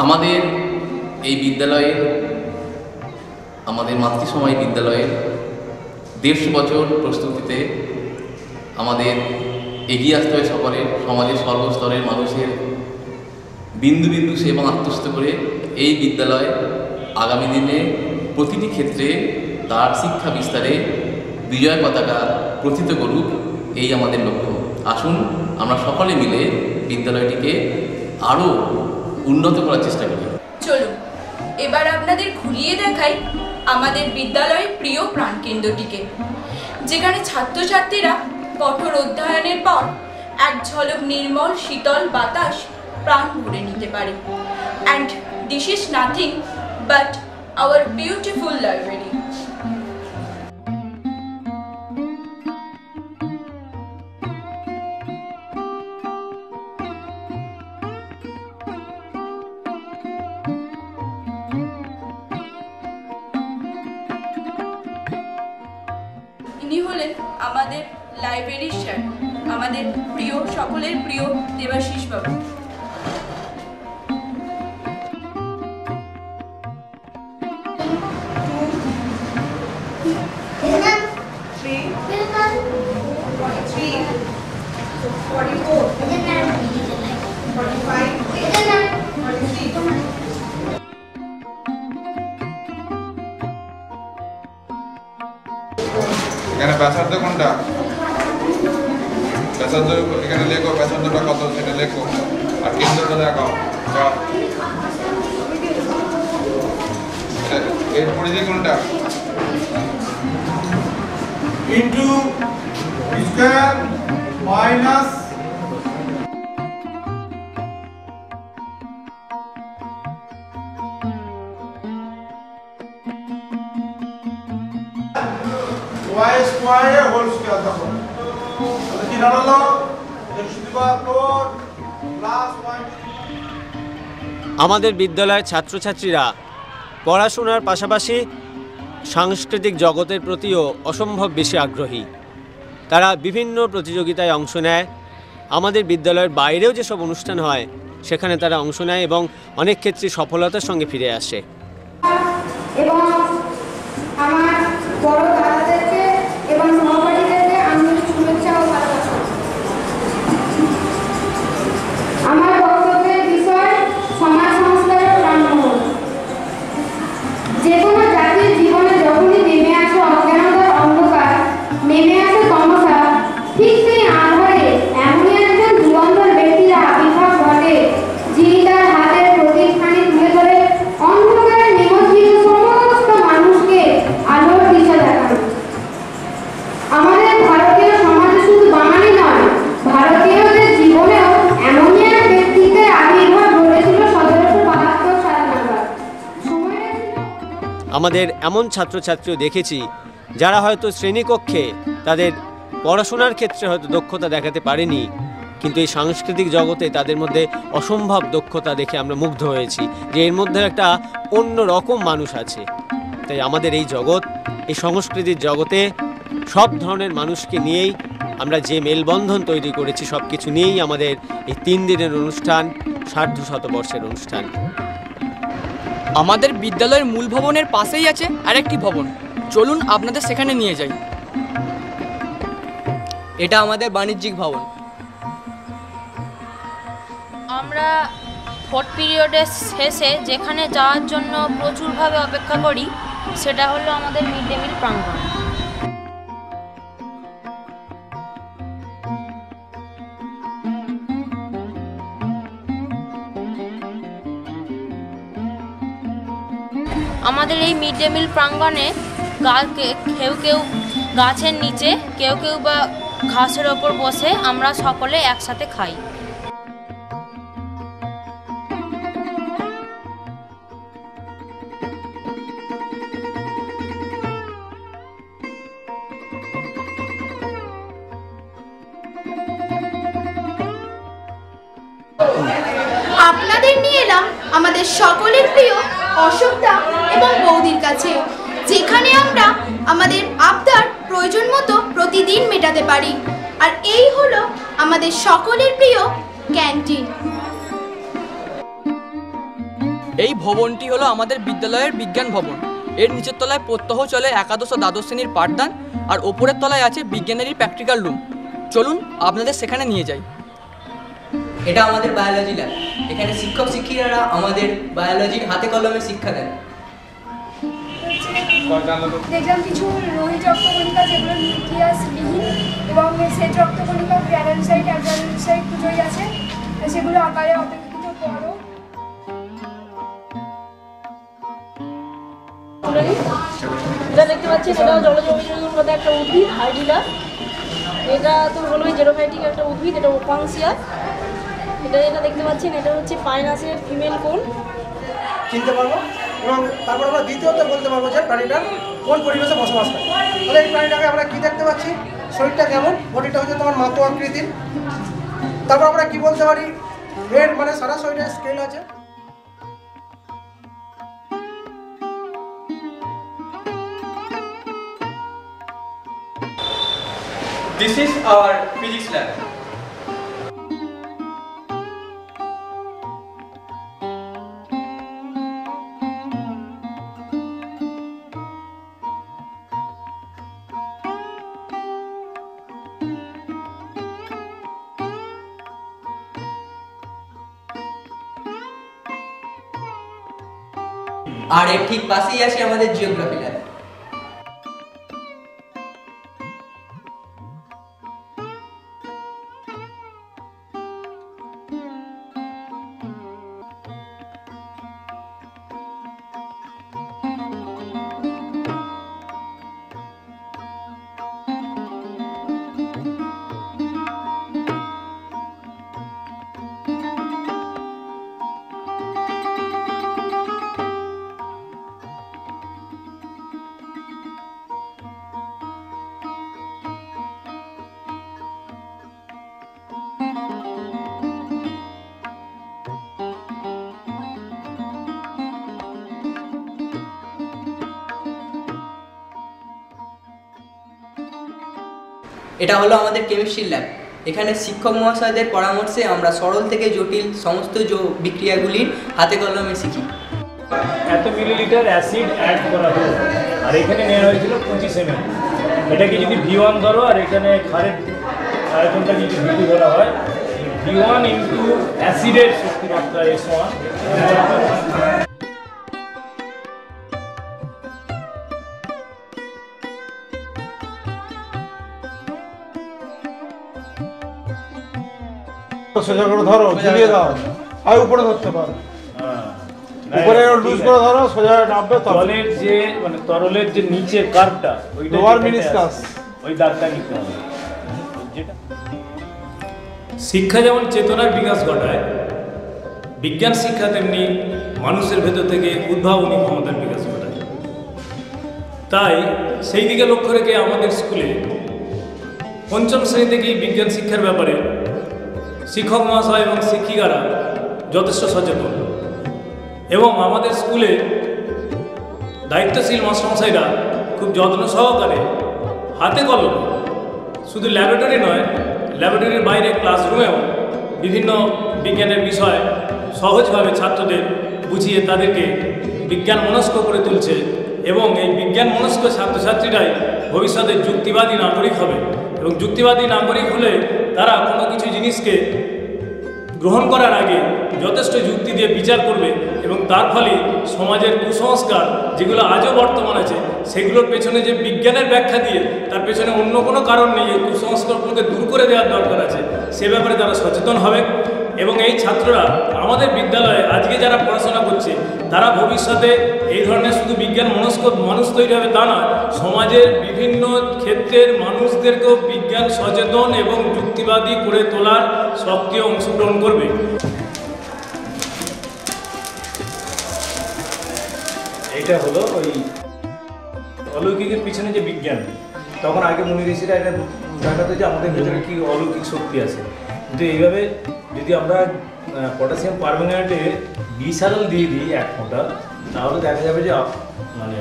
আমাদের এই বিদ্যালয়ের, আমাদের মাতৃসময় বিদ্যালয়ের 150 বছর প্রস্তুতিতে আমাদের এগিয়ে আসতে হবে সকলের, সমাজের সর্বস্তরের মানুষের বিন্দু বিন্দু সেবা আত্মস্থ করে এই বিদ্যালয় আগামী দিনে প্রতিটি ক্ষেত্রে তার শিক্ষা বিস্তারে বিজয় পতাকা প্রথিত করুক, এই আমাদের লক্ষ্য। আসুন আমরা সকলে মিলে বিদ্যালয়টিকে আরও উন্নত করার চেষ্টা করি। চলুন এবার আপনাদের ঘুরিয়ে দেখাই আমাদের বিদ্যালয়ের প্রিয় প্রাণকেন্দ্রটিকে, যেখানে ছাত্রছাত্রীরা কঠোর অধ্যয়নের পর এক ঝলক নির্মল শীতল বাতাস প্রাণ ভরে নিতে পারে। And this is nothing but hour beautiful library. ইনি হলেন আমাদের লাইব্রেরির স্যার, আমাদের প্রিয়, সকলের প্রিয় দেবাশিস বাবু। এখানে ব্যাসার্ধ কোনটা? ব্যাসার্ধ এখানে লেখো, ব্যাসার্ধটা কত সেটা লেখো, আর কেন্দ্রটা দেখাও। এর পরিধি কোনটা? Into square minus y square whole square দেখো, তাহলে কি দাঁড়ালো? আমাদের বিদ্যালয়ের ছাত্রছাত্রীরা পড়াশোনার পাশাপাশি সাংস্কৃতিক জগতের প্রতিও অসম্ভব বেশি আগ্রহী। তারা বিভিন্ন প্রতিযোগিতায় অংশ নেয়। আমাদের বিদ্যালয়ের বাইরেও যেসব অনুষ্ঠান হয় সেখানে তারা অংশ নেয় এবং অনেক ক্ষেত্রে সফলতার সঙ্গে ফিরে আসে। এবং আমার বড় দাদাদেরকে এবং সহপাঠীদেরকে আমি শুভেচ্ছা ও ভালোবাসা। আমার বক্তব্যের বিষয় সমাজ সংস্কারের প্রাণমোহন। যে কোনো জাতির জীবনে যখনই নেমে আসে অজ্ঞানতার অন্ধকার, নেমে আসে তমসা, ঠিক সেই আঁধারে এমনই একজন যুবন্ধর ব্যক্তির আবির্ভাব ঘটে, যিনি তার হাতের প্রদীপখানি তুলে ধরে অন্ধকারে নিমজ্জিত সমস্ত মানুষকে আলোর দিশা দেখান। আমাদের ভারতীয় সমাজে শুধু বাঙালি নয়, ভারতীয়দের জীবনেও এমনই এক ব্যক্তিত্বের আবির্ভাব ঘটেছিল 1772 সাল নাগাদ। আমাদের এমন ছাত্রছাত্রীও দেখেছি যারা হয়তো শ্রেণীকক্ষে তাদের পড়াশোনার ক্ষেত্রে হয়তো দক্ষতা দেখাতে পারেনি, কিন্তু এই সাংস্কৃতিক জগতে তাদের মধ্যে অসম্ভব দক্ষতা দেখে আমরা মুগ্ধ হয়েছি যে এর মধ্যে একটা অন্য রকম মানুষ আছে। তাই আমাদের এই জগৎ, এই সংস্কৃতির জগতে সব ধরনের মানুষকে নিয়েই আমরা যে মেলবন্ধন তৈরি করেছি, সব কিছু নিয়েই আমাদের এই 3 দিনের অনুষ্ঠান, সার্ধশতবর্ষের অনুষ্ঠান। আমাদের বিদ্যালয়ের মূল ভবনের পাশেই আছে আরেকটি ভবন, চলুন আপনাদের সেখানে নিয়ে যাই। এটা আমাদের বাণিজ্যিক ভবন। আমরা 4th পিরিয়ডের শেষে যেখানে যাওয়ার জন্য প্রচুরভাবে অপেক্ষা করি সেটা হলো আমাদের মিড ডে মিল প্রাঙ্গণ। আমাদের এই মিড ডে মিল প্রাঙ্গণে কেউ কেউ গাছের নিচে, কেউ কেউ বা ঘাসের ওপর বসে আমরা সকলে একসাথে খাই। আপনাদের নিয়ে এলাম আমাদের সকলের প্রিয় অশোকদা এবং বৌদির কাছে, যেখানে আমরা আমাদের আবদার প্রয়োজন মতো প্রতিদিন মেটাতে পারি। আর এই হলো আমাদের সকলের প্রিয় ক্যান্টিন। এই ভবনটি হলো আমাদের বিদ্যালয়ের বিজ্ঞান ভবন। এর নিচের তলায় প্রত্যহ চলে একাদশ ও দ্বাদশ শ্রেণীর পাঠদান, আর ওপরের তলায় আছে বিজ্ঞানেরই প্র্যাকটিক্যাল রুম। চলুন আপনাদের সেখানে নিয়ে যাই। এটা আমাদের বায়োলজি ল্যাব। এখানে শিক্ষক শিক্ষিকারা আমাদের বায়োলজির হাতে কলমে শিক্ষা দেন। দেখলাম কিছু রোহিত রক্তকণিকা যেগুলো নিউক্লিয়াসবিহীন এবং সেট রক্তকণিকা গ্র্যানুলোসাইট অ্যাগ্রানুলোসাইট দুটোই আছে, সেগুলো আকারে অপেক্ষাকৃত বড়। এটা দেখতে পাচ্ছেন, এটা জলজ অভিযোগের মধ্যে একটা উদ্ভিদ হাইডিলা। এটা তো হলো জেরোফাইটিক একটা উদ্ভিদ, এটা ওপাংসিয়া। এটা দেখতে পাচ্ছেন, এটা হচ্ছে পাইনাসের ফিমেল কোন। চিনতে পারবো এবং তারপর আমরা দ্বিতীয়ত বলতে পারবো যে প্রাণীটা কোন পরিবেশে বসবাস করে। তাহলে এই প্রাণীটাকে আমরা কি দেখতে পাচ্ছি, শরীরটা কেমন, বডিটা হচ্ছে তোমার মাত্র আকৃতির। তারপর আমরা কি বলতে পারি, হেড মানে সারা শরীরে স্কেল আছে। This is our physics lab. আর এর ঠিক পাশেই আছে আমাদের জিওগ্রাফি ল্যাব। এটা হলো আমাদের কেমিস্ট্রি ল্যাব। এখানে শিক্ষক মহাশয়দের পরামর্শে আমরা সরল থেকে জটিল সমস্ত বিক্রিয়াগুলির হাতে কলমে শিখি। এত মিলিলিটার অ্যাসিড অ্যাড করা হলো, আর এখানে নেওয়া হয়েছিল 25 ml। এটাকে যদি V1 ধরো আর এখানে ক্ষারের আয়তনটা যদি V2 ধরা হয়, V1 ইন্টু অ্যাসিডের শক্তিমাত্রা S1। সোজা করে ধরো, ঝুলিয়ে দাও, আর উপরে ধরতে পারো, উপরে লুজ করে ধরো, সোজা নামবে। তরলের যে মানে তরলের যে নিচের কার্ভটা, ওইটা লোয়ার মিনিসকাস, ওই দাগটা নিতে হবে। শিক্ষা যেমন চেতনার বিকাশ ঘটায়, বিজ্ঞান শিক্ষা তেমনি মানুষের ভেতর থেকে উদ্ভাবনী ক্ষমতার বিকাশ ঘটায়। তাই সেই দিকে লক্ষ্য রেখে আমাদের স্কুলে 5ম শ্রেণী থেকেই বিজ্ঞান শিক্ষার ব্যাপারে শিক্ষক মহাশয় এবং শিক্ষিকারা যথেষ্ট সচেতন এবং আমাদের স্কুলে দায়িত্বশীল মাস্টারমশাইরা খুব যত্ন সহকারে হাতে কলমে শুধু ল্যাবরেটরি নয়, ল্যাবরেটরির বাইরে ক্লাসরুমেও বিভিন্ন বিজ্ঞানের বিষয় সহজভাবে ছাত্রদের বুঝিয়ে তাদেরকে বিজ্ঞান মনস্ক করে তুলছে এবং এই বিজ্ঞান মনস্ক ছাত্রছাত্রীরাই ভবিষ্যতে যুক্তিবাদী নাগরিক হবে এবং যুক্তিবাদী নাগরিক হলে তারা কোনো কিছু জিনিসকে গ্রহণ করার আগে যথেষ্ট যুক্তি দিয়ে বিচার করবে এবং তার ফলে সমাজের কুসংস্কার যেগুলো আজও বর্তমান আছে সেগুলোর পেছনে যে বিজ্ঞানের ব্যাখ্যা দিয়ে তার পেছনে অন্য কোনো কারণ নেই, এই কুসংস্কারগুলোকে দূর করে দেওয়ার দরকার আছে, সে ব্যাপারে তারা সচেতন হবে। এবং এই ছাত্ররা আমাদের বিদ্যালয়ে আজকে যারা পড়াশোনা করছে তারা ভবিষ্যতে এই ধরনের শুধু বিজ্ঞান মনস্ক মানুষ তৈরি হবে তা নয়, সমাজের বিভিন্ন ক্ষেত্রের মানুষদেরকেও বিজ্ঞান সচেতন এবং যুক্তিবাদী করে তোলার সক্রিয় অংশগ্রহণ করবে। এটা হলো ওই অলৌকিকের পিছনে যে বিজ্ঞান, তখন আগে মুনি ঋষিরা এটা দেখাতো যে আমাদের ভেতরে কি অলৌকিক শক্তি আছে, কিন্তু এইভাবে যদি আমরা পটাশিয়াম পারম্যাঙ্গানেটে বিশাল দিয়ে দিই 1 ফোঁটা, তাহলে দেখা যাবে যে মানে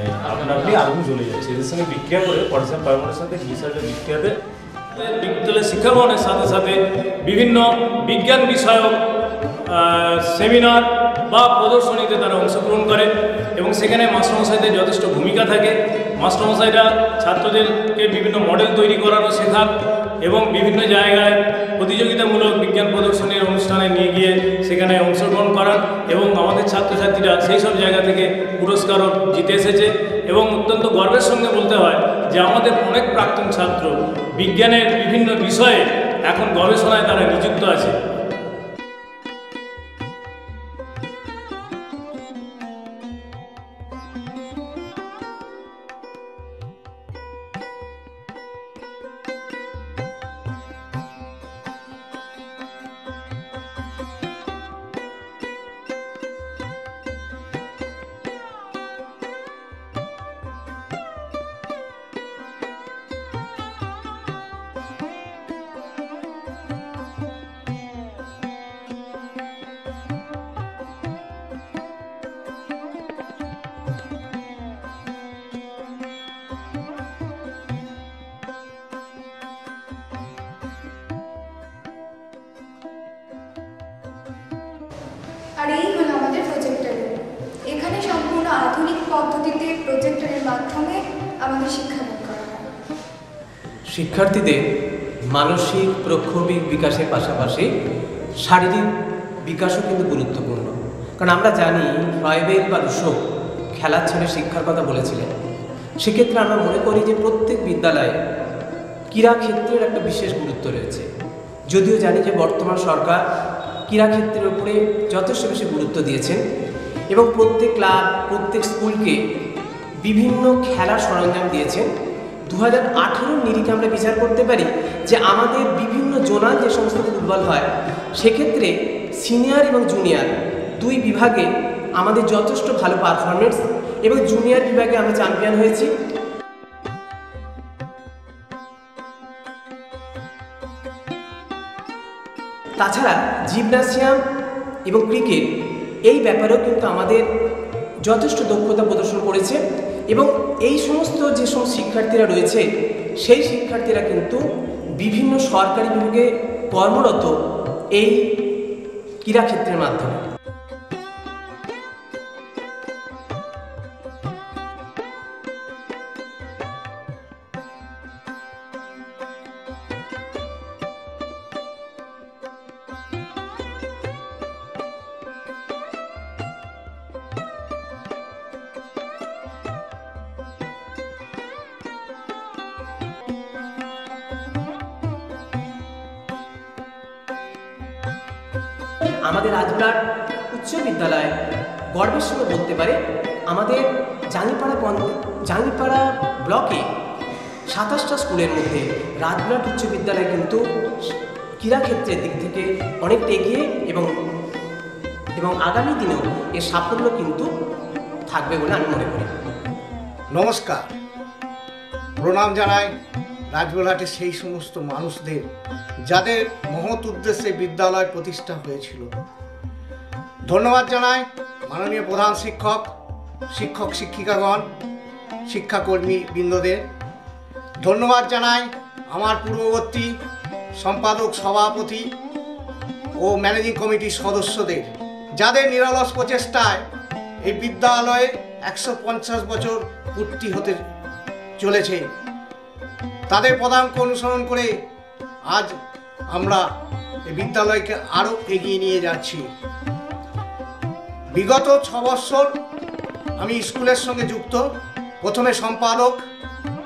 আপনি আগুন চলে যাচ্ছে। এদের সঙ্গে বিক্রিয়া করে পটাশিয়াম পারম্যাঙ্গানেটের সাথে বিশালের বিক্রিয়াতে বিদ্যালয়ের শিক্ষা গ্রহণের সাথে সাথে বিভিন্ন বিজ্ঞান বিষয়ক সেমিনার বা প্রদর্শনীতে তারা অংশগ্রহণ করে এবং সেখানে মাস্টারমশাইদের যথেষ্ট ভূমিকা থাকে। মাস্টারমশাইরা ছাত্রদেরকে বিভিন্ন মডেল তৈরি করানো শেখান এবং বিভিন্ন জায়গায় প্রতিযোগিতামূলক বিজ্ঞান প্রদর্শনীর অনুষ্ঠানে নিয়ে গিয়ে সেখানে অংশগ্রহণ করান এবং আমাদের ছাত্রছাত্রীরা সেই সব জায়গা থেকে পুরস্কারও জিতে এসেছে। এবং অত্যন্ত গর্বের সঙ্গে বলতে হয় যে আমাদের অনেক প্রাক্তন ছাত্র বিজ্ঞানের বিভিন্ন বিষয়ে এখন গবেষণায় তারা নিযুক্ত আছে। আর এই হলো আমাদের প্রজেক্টর। এখানে সম্পূর্ণ আধুনিক পদ্ধতিতে প্রজেক্টরের মাধ্যমে আমাদের শিক্ষাদান করা হয়। শিক্ষার্থীদের মানসিক প্রক্ষোভিক বিকাশের পাশাপাশি শারীরিক বিকাশও কিন্তু গুরুত্বপূর্ণ, কারণ আমরা জানি ফ্রয়েড বা রুশো খেলার ছেড়ে শিক্ষার কথা বলেছিলেন। সেক্ষেত্রে আমরা মনে করি যে প্রত্যেক বিদ্যালয়ে ক্রীড়াক্ষেত্রের একটা বিশেষ গুরুত্ব রয়েছে। যদিও জানি যে বর্তমান সরকার ক্রীড়াক্ষেত্রের উপরে যথেষ্ট বেশি গুরুত্ব দিয়েছেন এবং প্রত্যেক ক্লাব প্রত্যেক স্কুলকে বিভিন্ন খেলার সরঞ্জাম দিয়েছেন। 2018 নিরিখে আমরা বিচার করতে পারি যে আমাদের বিভিন্ন জোনাল যে সমস্ত ফুটবল হয় সেক্ষেত্রে সিনিয়র এবং জুনিয়র দুই বিভাগে আমাদের যথেষ্ট ভালো পারফরমেন্স এবং জুনিয়র বিভাগে আমরা চ্যাম্পিয়ন হয়েছি। তাছাড়া জিমনাসিয়াম এবং ক্রিকেট এই ব্যাপারেও কিন্তু আমাদের যথেষ্ট দক্ষতা প্রদর্শন করেছে এবং এই সমস্ত যে সমস্ত শিক্ষার্থীরা রয়েছে সেই শিক্ষার্থীরা কিন্তু বিভিন্ন সরকারি বিভাগে কর্মরত এই ক্রীড়াক্ষেত্রের মাধ্যমে। আমাদের রাজবিরাট উচ্চ বিদ্যালয় গর্বের সঙ্গে বলতে পারে আমাদের জাঙ্গিপাড়া ব্লকে 27টা স্কুলের মধ্যে রাজবিরাট উচ্চ বিদ্যালয় কিন্তু ক্রীড়াক্ষেত্রের দিক থেকে অনেকটা এগিয়ে এবং আগামী দিনেও এর সাফল্য কিন্তু থাকবে বলে আমি মনে করি। নমস্কার, প্রণাম জানাই রাজবলহাটের সেই সমস্ত মানুষদের যাদের মহৎ উদ্দেশ্যে বিদ্যালয় প্রতিষ্ঠা হয়েছিল। ধন্যবাদ জানাই মাননীয় প্রধান শিক্ষক, শিক্ষক শিক্ষিকাগণ, শিক্ষাকর্মী বৃন্দদের। ধন্যবাদ জানাই আমার পূর্ববর্তী সম্পাদক, সভাপতি ও ম্যানেজিং কমিটির সদস্যদের, যাদের নিরলস প্রচেষ্টায় এই বিদ্যালয়ে 150 বছর পূর্তি হতে চলেছে। তাদের পদাঙ্ক অনুসরণ করে আজ আমরা এই বিদ্যালয়কে আরও এগিয়ে নিয়ে যাচ্ছি। বিগত 6 বছর আমি স্কুলের সঙ্গে যুক্ত, প্রথমে সম্পাদক,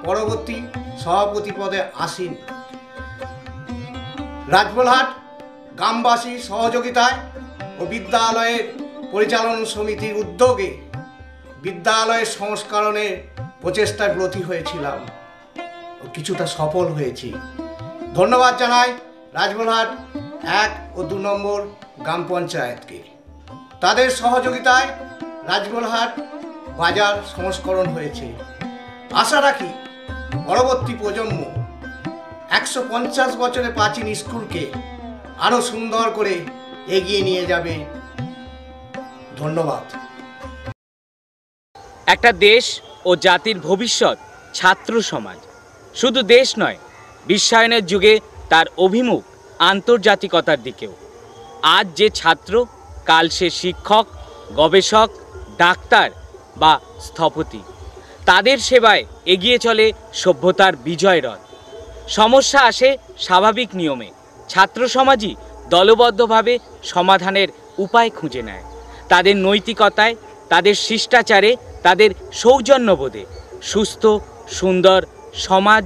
পরবর্তী সভাপতি পদে আসীন। রাজবলহাট গ্রামবাসীর সহযোগিতায় ও বিদ্যালয়ের পরিচালনা সমিতির উদ্যোগে বিদ্যালয়ের সংস্করণের প্রচেষ্টায় ব্রতী হয়েছিলাম ও কিছুটা সফল হয়েছি। ধন্যবাদ জানাই রাজবলহাট 1 ও 2 নম্বর গ্রাম পঞ্চায়েতকে। তাদের সহযোগিতায় রাজবলহাট বাজার সংস্করণ হয়েছে। আশা রাখি পরবর্তী প্রজন্ম 150 বছরের প্রাচীন স্কুলকে আরও সুন্দর করে এগিয়ে নিয়ে যাবে। ধন্যবাদ। একটা দেশ ও জাতির ভবিষ্যৎ ছাত্র সমাজ। শুধু দেশ নয়, বিশ্বায়নের যুগে তার অভিমুখ আন্তর্জাতিকতার দিকেও। আজ যে ছাত্র, কাল সে শিক্ষক, গবেষক, ডাক্তার বা স্থপতি। তাদের সেবায় এগিয়ে চলে সভ্যতার বিজয় রথ। সমস্যা আসে স্বাভাবিক নিয়মে, ছাত্র সমাজই দলবদ্ধভাবে সমাধানের উপায় খুঁজে নেয়। তাদের নৈতিকতায়, তাদের শিষ্টাচারে, তাদের সৌজন্যবোধে সুস্থ সুন্দর সমাজ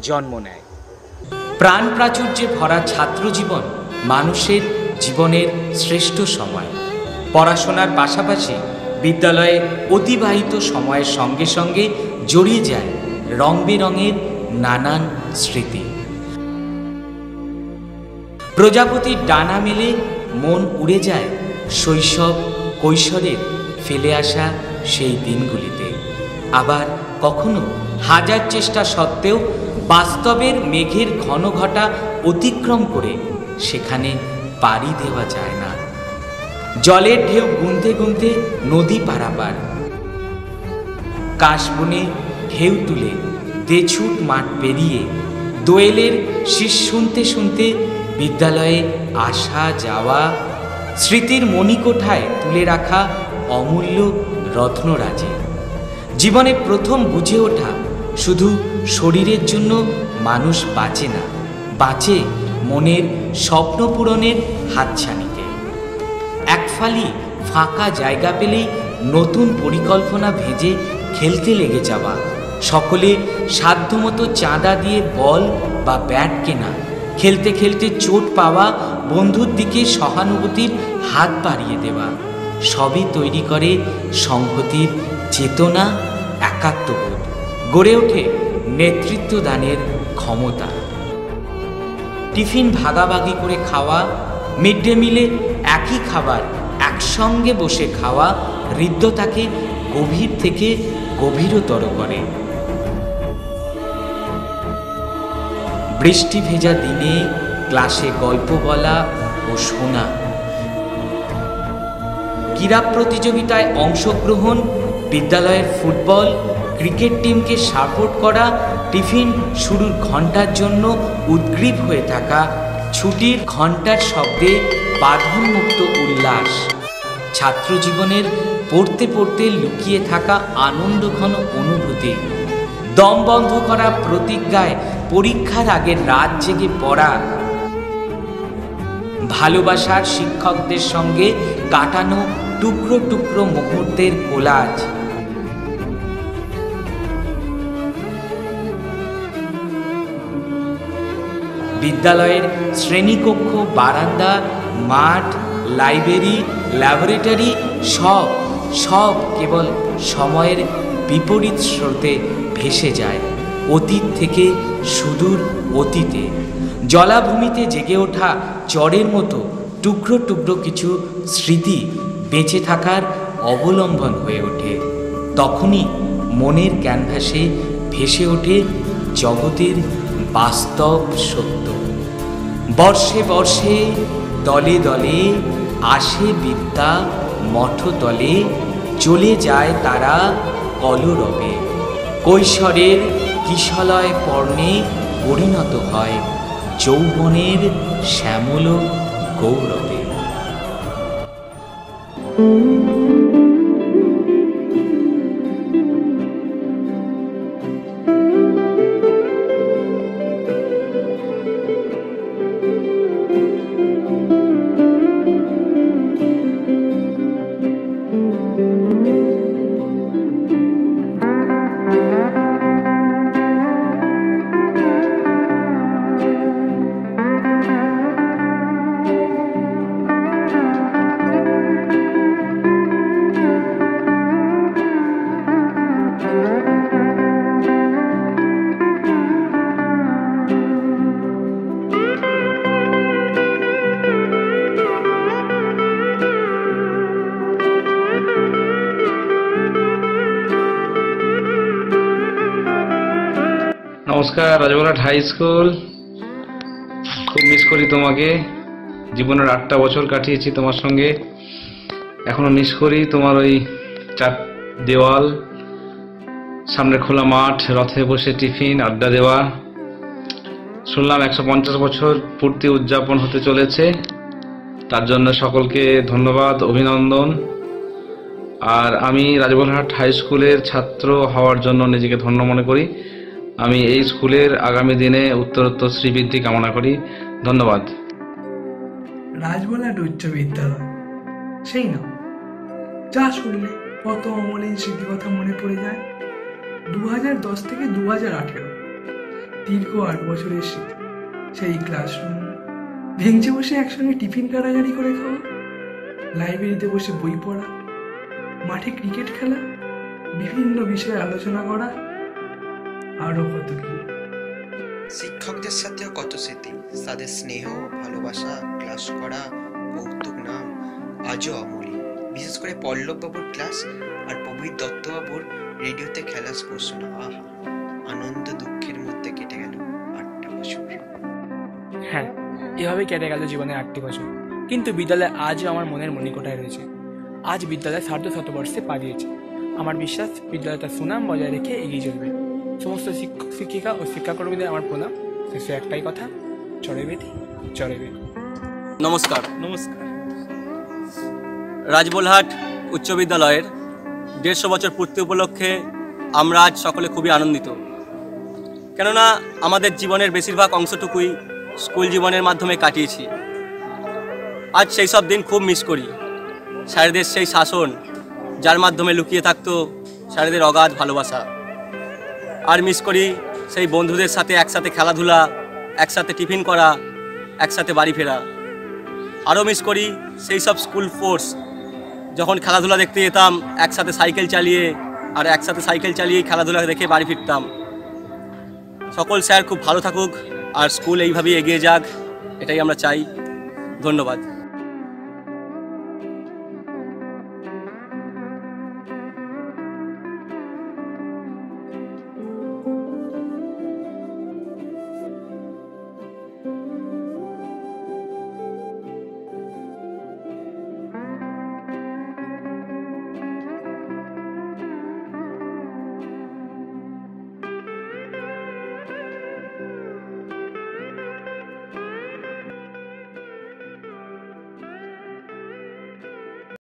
জন্ম নেয়। প্রাণ প্রাচুর্যে ভরা ছাত্র জীবন মানুষের জীবনের শ্রেষ্ঠ সময়। পড়াশোনার পাশাপাশি বিদ্যালয়ে অতিবাহিত সময়ের সঙ্গে সঙ্গে জড়িয়ে যায় রং বেরঙের নানান স্মৃতি। প্রজাপতির ডানা মেলে মন উড়ে যায় শৈশব কৈশোরের ফেলে আসা সেই দিনগুলিতে। আবার কখনো হাজার চেষ্টা সত্ত্বেও বাস্তবের মেঘের ঘন ঘটা অতিক্রম করে সেখানে পাড়ি দেওয়া যায় না। জলের ঢেউ গুনতে গুনতে নদী পারাপার, কাশবনে ঢেউ তুলে দেছুট মাঠ পেরিয়ে দোয়েলের শীষ শুনতে শুনতে বিদ্যালয়ে আসা যাওয়া, স্মৃতির মণিকোঠায় তুলে রাখা অমূল্য রত্নরাজি। জীবনে প্রথম বুঝে ওঠা শুধু শরীরের জন্য মানুষ বাঁচে না, বাঁচে মনের স্বপ্ন পূরণের হাতছানিতে। এক ফালি ফাঁকা জায়গা পেলেই নতুন পরিকল্পনা ভেজে খেলতে লেগে যাওয়া, সকলে সাধ্যমতো চাঁদা দিয়ে বল বা ব্যাট কেনা, খেলতে খেলতে চোট পাওয়া, বন্ধুর দিকে সহানুভূতির হাত বাড়িয়ে দেওয়া, সবই তৈরি করে সংহতির চেতনা, একাত্মবোধ। গড়ে ওঠে নেতৃত্ব দানের ক্ষমতা। টিফিন ভাগাভাগি করে খাওয়া, মিড ডে মিলে একই খাবার একসঙ্গে বসে খাওয়া হৃদ্যতাকে গভীর থেকে গভীরতর করে। বৃষ্টি ভেজা দিনে ক্লাসে গল্প বলা ও শোনা, ক্রীড়া প্রতিযোগিতায় অংশগ্রহণ, বিদ্যালয়ের ফুটবল ক্রিকেট টিমকে সাপোর্ট করা, টিফিন শুরুর ঘন্টার জন্য উদ্গ্রীব হয়ে থাকা, ছুটির ঘন্টার শব্দে বাঁধনমুক্ত উল্লাস, ছাত্র জীবনের পড়তে পড়তে লুকিয়ে থাকা আনন্দঘন অনুভূতি, দম বন্ধ করা প্রতিজ্ঞায় পরীক্ষার আগে রাত জেগে পড়া, ভালোবাসার শিক্ষকদের সঙ্গে কাটানো টুকরো টুকরো মুহূর্তের কোলাজ। বিদ্যালয়ের শ্রেণীকক্ষ, বারান্দা, মাঠ, লাইব্রেরি, ল্যাবরেটরি সব কেবল সময়ের বিপরীত স্রোতে ভেসে যায় অতীত থেকে সুদূর অতীতে। জলাভূমিতে জেগে ওঠা চরের মতো টুকরো টুকরো কিছু স্মৃতি বেঁচে থাকার অবলম্বন হয়ে ওঠে। তখনই মনের ক্যানভাসে ভেসে ওঠে জগতের বাস্তব সত্য। বর্ষে বর্ষে দলে দলে আসে বিদ্যা মঠতলে, চলে যায় তারা কলরবে। কৈশোরের কিশলয় পর্ণে পরিণত হয় যৌবনের শ্যামল গৌরবে। নমস্কার রাজবলহাট হাই স্কুল, খুব মিস করি তোমাকে। জীবনের 8টা বছর কাটিয়েছি তোমার সঙ্গে, এখনো মিস করি তোমার ওই 4 দেওয়াল, সামনে খোলা মাঠ, রথে বসে টিফিন আড্ডা দেওয়া। শুনলাম 150 বছর পূর্তি উদযাপন হতে চলেছে, তার জন্য সকলকে ধন্যবাদ, অভিনন্দন। আর আমি রাজবলহাট হাই স্কুলের ছাত্র হওয়ার জন্য নিজেকে ধন্য মনে করি। আমি এই স্কুলের আগামী দিনে উত্তরোত্তর শ্রীবৃদ্ধি কামনা করি। ধন্যবাদ। রাজবলহাট উচ্চ বিদ্যালয়, সেই নাম যা শুনলে কত অমলিন স্মৃতি কথা মনে পড়ে যায়। 2010 থেকে 2018 দীর্ঘ 8 বছরের স্মৃতি। সেই ক্লাসরুম, বেঞ্চে বসে একসঙ্গে টিফিন কাটাকাটি করে খাওয়া, লাইব্রেরিতে বসে বই পড়া, মাঠে ক্রিকেট খেলা, বিভিন্ন বিষয়ে আলোচনা করা, আরো কত কি। শিক্ষকদের সাথেও কত স্মৃতি, তাদের স্নেহ, ভালোবাসা, ক্লাস করা, কৌতুক নাম আজও অমূল্য। বিশেষ করে পল্লব বাবুর ক্লাস আর প্রবীর দত্তবাবুর রেডিওতে খেলা স্পোর্ট শোনা, আহা, আনন্দ দুঃখের মধ্যে কেটে গেল 8টা বছর। হ্যাঁ, এভাবেই কেটে গেল জীবনের 8টি বছর। কিন্তু বিদ্যালয় আজও আমার মনের মণিকোঠায় রয়েছে। আজ বিদ্যালয় সার্ধশতবর্ষে পা দিয়েছে। আমার বিশ্বাস বিদ্যালয় তার সুনাম বজায় রেখে এগিয়ে চলবে। সমস্ত শিক্ষক শিক্ষিকা ও শিক্ষাকর্মীদের আমার প্রণাম। শেষে একটাই কথা, চড়ে বেটি চড়ে বেটি। নমস্কার। নমস্কার। রাজবলহাট উচ্চ বিদ্যালয়ের 150 বছর পূর্তি উপলক্ষে আমরা আজ সকলে খুবই আনন্দিত, কেননা আমাদের জীবনের বেশিরভাগ অংশটুকুই স্কুল জীবনের মাধ্যমে কাটিয়েছি। আজ সেই সব দিন খুব মিস করি। স্যারদের সেই শাসন, যার মাধ্যমে লুকিয়ে থাকতো স্যারদের অগাধ ভালোবাসা। আর মিস করি সেই বন্ধুদের সাথে একসাথে খেলাধুলা, একসাথে টিফিন করা, একসাথে বাড়ি ফেরা। আরও মিস করি সেই সব স্কুল ফোর্স, যখন খেলাধুলা দেখতে যেতাম একসাথে সাইকেল চালিয়ে, আর একসাথে সাইকেল চালিয়েই খেলাধুলা দেখে বাড়ি ফিরতাম। সকল স্যার খুব ভালো থাকুক আর স্কুল এইভাবেই এগিয়ে যাক, এটাই আমরা চাই। ধন্যবাদ।